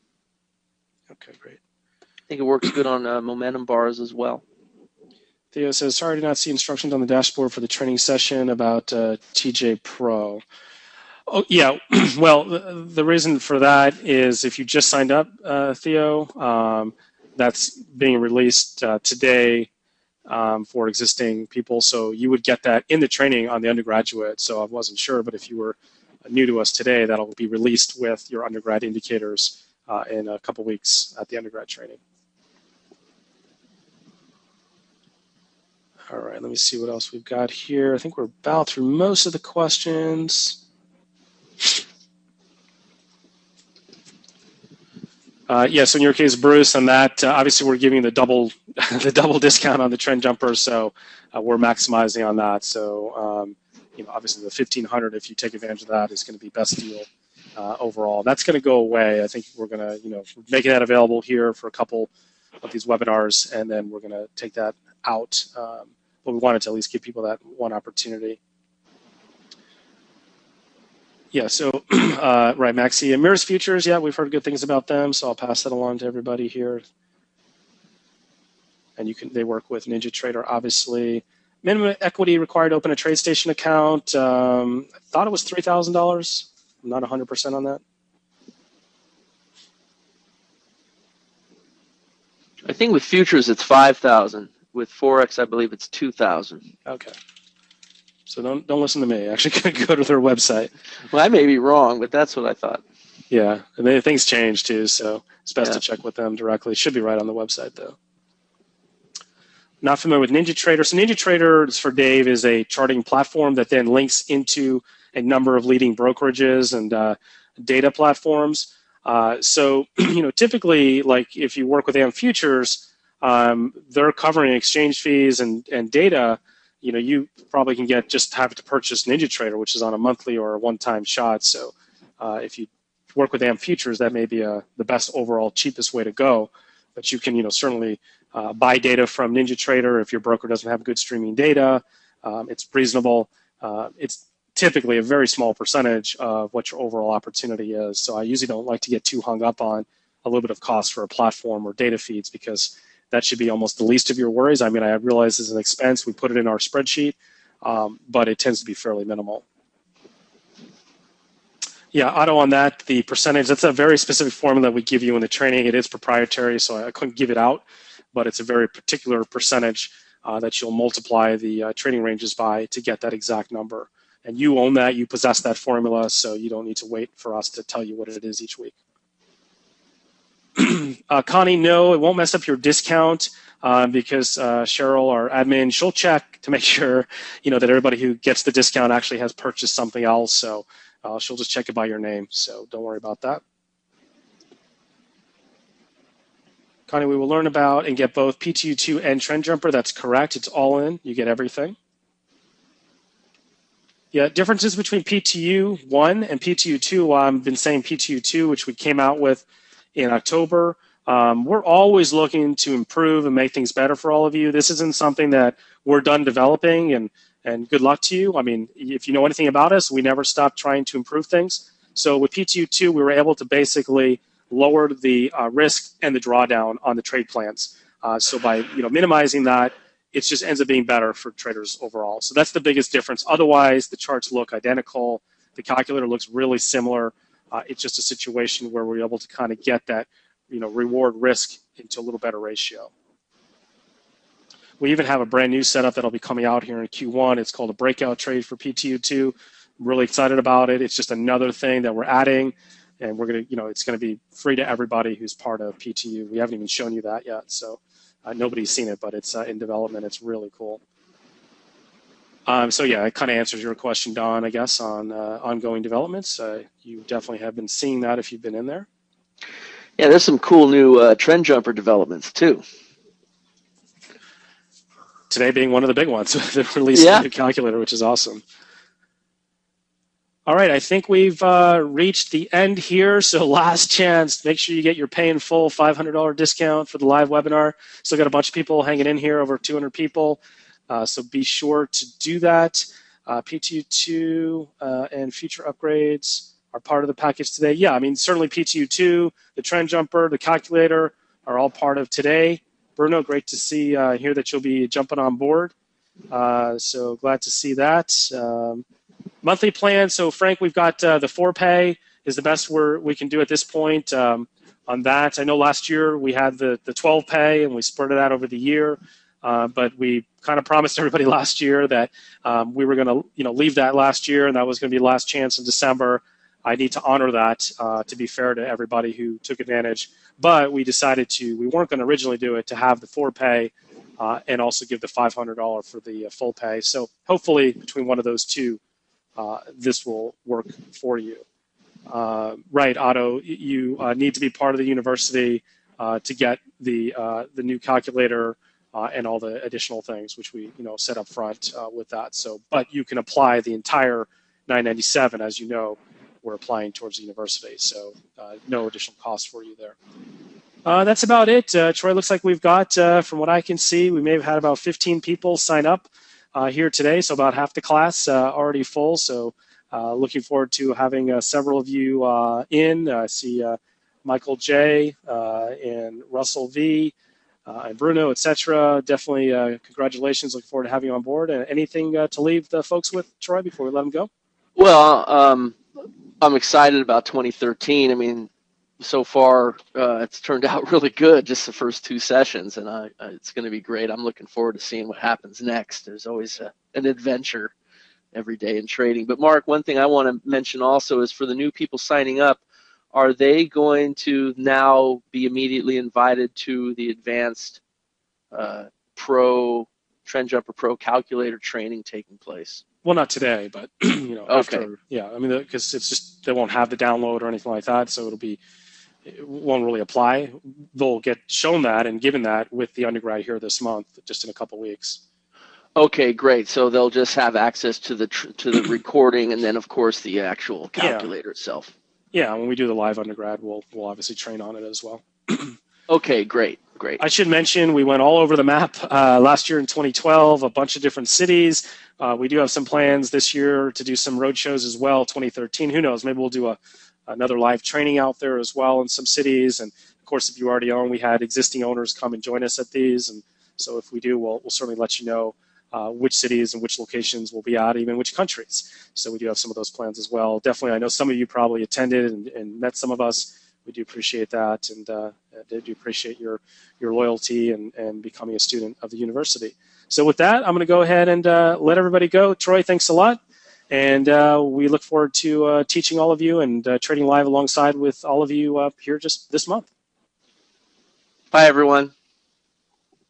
Okay, great.
I think it works good on momentum bars as well.
Theo says, sorry to not see instructions on the dashboard for the training session about TJ Pro. Oh, yeah. Well, the reason for that is if you just signed up, Theo, that's being released today for existing people. So you would get that in the training on the undergraduate. So I wasn't sure, but if you were new to us today, that'll be released with your undergrad indicators in a couple weeks at the undergrad training. All right, let me see what else we've got here. I think we're about through most of the questions. So in your case, Bruce, on that, obviously we're giving the double discount on the trend jumper, so we're maximizing on that. So obviously the 1,500, if you take advantage of that, is going to be best deal overall. That's going to go away. I think we're going to make that available here for a couple of these webinars, and then we're going to take that out but we wanted to at least give people that one opportunity. Yeah, so, right, Maxi. And Mirrors Futures, yeah, we've heard good things about them, so I'll pass that along to everybody here. And they work with NinjaTrader, obviously. Minimum equity required to open a TradeStation account. I thought it was $3,000. I'm not 100% on that.
I think with futures it's 5,000. With Forex, I believe it's 2,000.
Okay. So don't listen to me. Actually, go to their website.
Well, I may be wrong, but that's what I thought.
Yeah, and things change too, so it's best to check with them directly. It should be right on the website, though. Not familiar with NinjaTrader. So NinjaTrader, for Dave, is a charting platform that then links into a number of leading brokerages and data platforms. So typically, like if you work with AM Futures, they're covering exchange fees and data. You probably can just have to purchase NinjaTrader, which is on a monthly or a one-time shot. So if you work with AM Futures, that may be the best overall cheapest way to go. But you can certainly buy data from NinjaTrader if your broker doesn't have good streaming data. It's reasonable. It's typically a very small percentage of what your overall opportunity is. So I usually don't like to get too hung up on a little bit of cost for a platform or data feeds, because that should be almost the least of your worries. I mean, I realize it's an expense. We put it in our spreadsheet, but it tends to be fairly minimal. Yeah, Otto, on that, the percentage, that's a very specific formula we give you in the training. It is proprietary, so I couldn't give it out, but it's a very particular percentage that you'll multiply the trading ranges by to get that exact number. And you own that, you possess that formula, so you don't need to wait for us to tell you what it is each week. Connie, no, it won't mess up your discount because Cheryl, our admin, she'll check to make sure that everybody who gets the discount actually has purchased something else. So she'll just check it by your name. So don't worry about that. Connie, we will learn about and get both PTU2 and Trend Jumper. That's correct. It's all in. You get everything. Yeah, differences between PTU1 and PTU2. I've been saying PTU2, which we came out with in October. We're always looking to improve and make things better for all of you. This isn't something that we're done developing, and good luck to you. I mean, if you know anything about us, we never stop trying to improve things. So with PTU2, we were able to basically lower the risk and the drawdown on the trade plans. So by minimizing that, it just ends up being better for traders overall. So that's the biggest difference. Otherwise, the charts look identical. The calculator looks really similar. It's just a situation where we're able to kind of get that, reward risk into a little better ratio. We even have a brand new setup that'll be coming out here in Q1. It's called a breakout trade for PTU2. I'm really excited about it. It's just another thing that we're adding, and we're going to, it's going to be free to everybody who's part of PTU. We haven't even shown you that yet, so nobody's seen it, but it's in development. It's really cool. So yeah, it kind of answers your question, Don, I guess, on ongoing developments. You definitely have been seeing that if you've been in there.
Yeah, there's some cool new Trend Jumper developments too.
Today being one of the big ones. They released a new calculator, which is awesome. All right, I think we've reached the end here. So last chance, make sure you get your pay in full $500 discount for the live webinar. Still got a bunch of people hanging in here, over 200 people. So be sure to do that. PTU2 and future upgrades are part of the package today. Yeah, I mean, certainly PTU2, the Trend Jumper, the calculator are all part of today. Bruno, great to see here that you'll be jumping on board. So glad to see that. Monthly plan. So Frank, we've got the 4-pay is the best we can do at this point on that. I know last year we had the 12-pay and we spread it out over the year. But we kind of promised everybody last year that we were going to, leave that last year, and that was going to be the last chance in December. I need to honor that to be fair to everybody who took advantage. But we decided we weren't going to originally do it, to have the 4-pay and also give the $500 for the full pay. So hopefully between one of those two, this will work for you. Right, Otto, you need to be part of the university to get the new calculator and all the additional things which we set up front with that. So, but you can apply the entire $997, as you know, we're applying towards the university. So no additional cost for you there. That's about it. Troy, looks like we've got, from what I can see, we may have had about 15 people sign up here today, so about half the class already full. So looking forward to having several of you in. I see Michael J. And Russell V. And Bruno, etc. Definitely congratulations. Looking forward to having you on board. Anything to leave the folks with, Troy, before we let them go?
Well, I'm excited about 2013. I mean, so far it's turned out really good, just the first two sessions, and it's going to be great. I'm looking forward to seeing what happens next. There's always an adventure every day in trading. But Mark, one thing I want to mention also is for the new people signing up, are they going to now be immediately invited to the advanced pro trend jumper pro calculator training taking place?
Well, not today, but
Okay.
after, yeah. I mean, because it's just they won't have the download or anything like that, so it won't really apply. They'll get shown that and given that with the undergrad here this month, just in a couple weeks.
Okay, great. So they'll just have access to the recording, and then of course the actual calculator itself.
Yeah, when we do the live undergrad, we'll obviously train on it as well.
Okay, great.
I should mention we went all over the map last year in 2012, a bunch of different cities. We do have some plans this year to do some road shows as well. 2013, who knows? Maybe we'll do another live training out there as well in some cities. And of course, if you already own, we had existing owners come and join us at these. And so if we do, we'll certainly let you know which cities and which locations we'll be at, even which countries. So we do have some of those plans as well. Definitely, I know some of you probably attended and met some of us. We do appreciate that, and I do appreciate your loyalty and becoming a student of the university. So with that, I'm going to go ahead and let everybody go. Troy, thanks a lot. And we look forward to teaching all of you and trading live alongside with all of you here just this month.
Bye, everyone.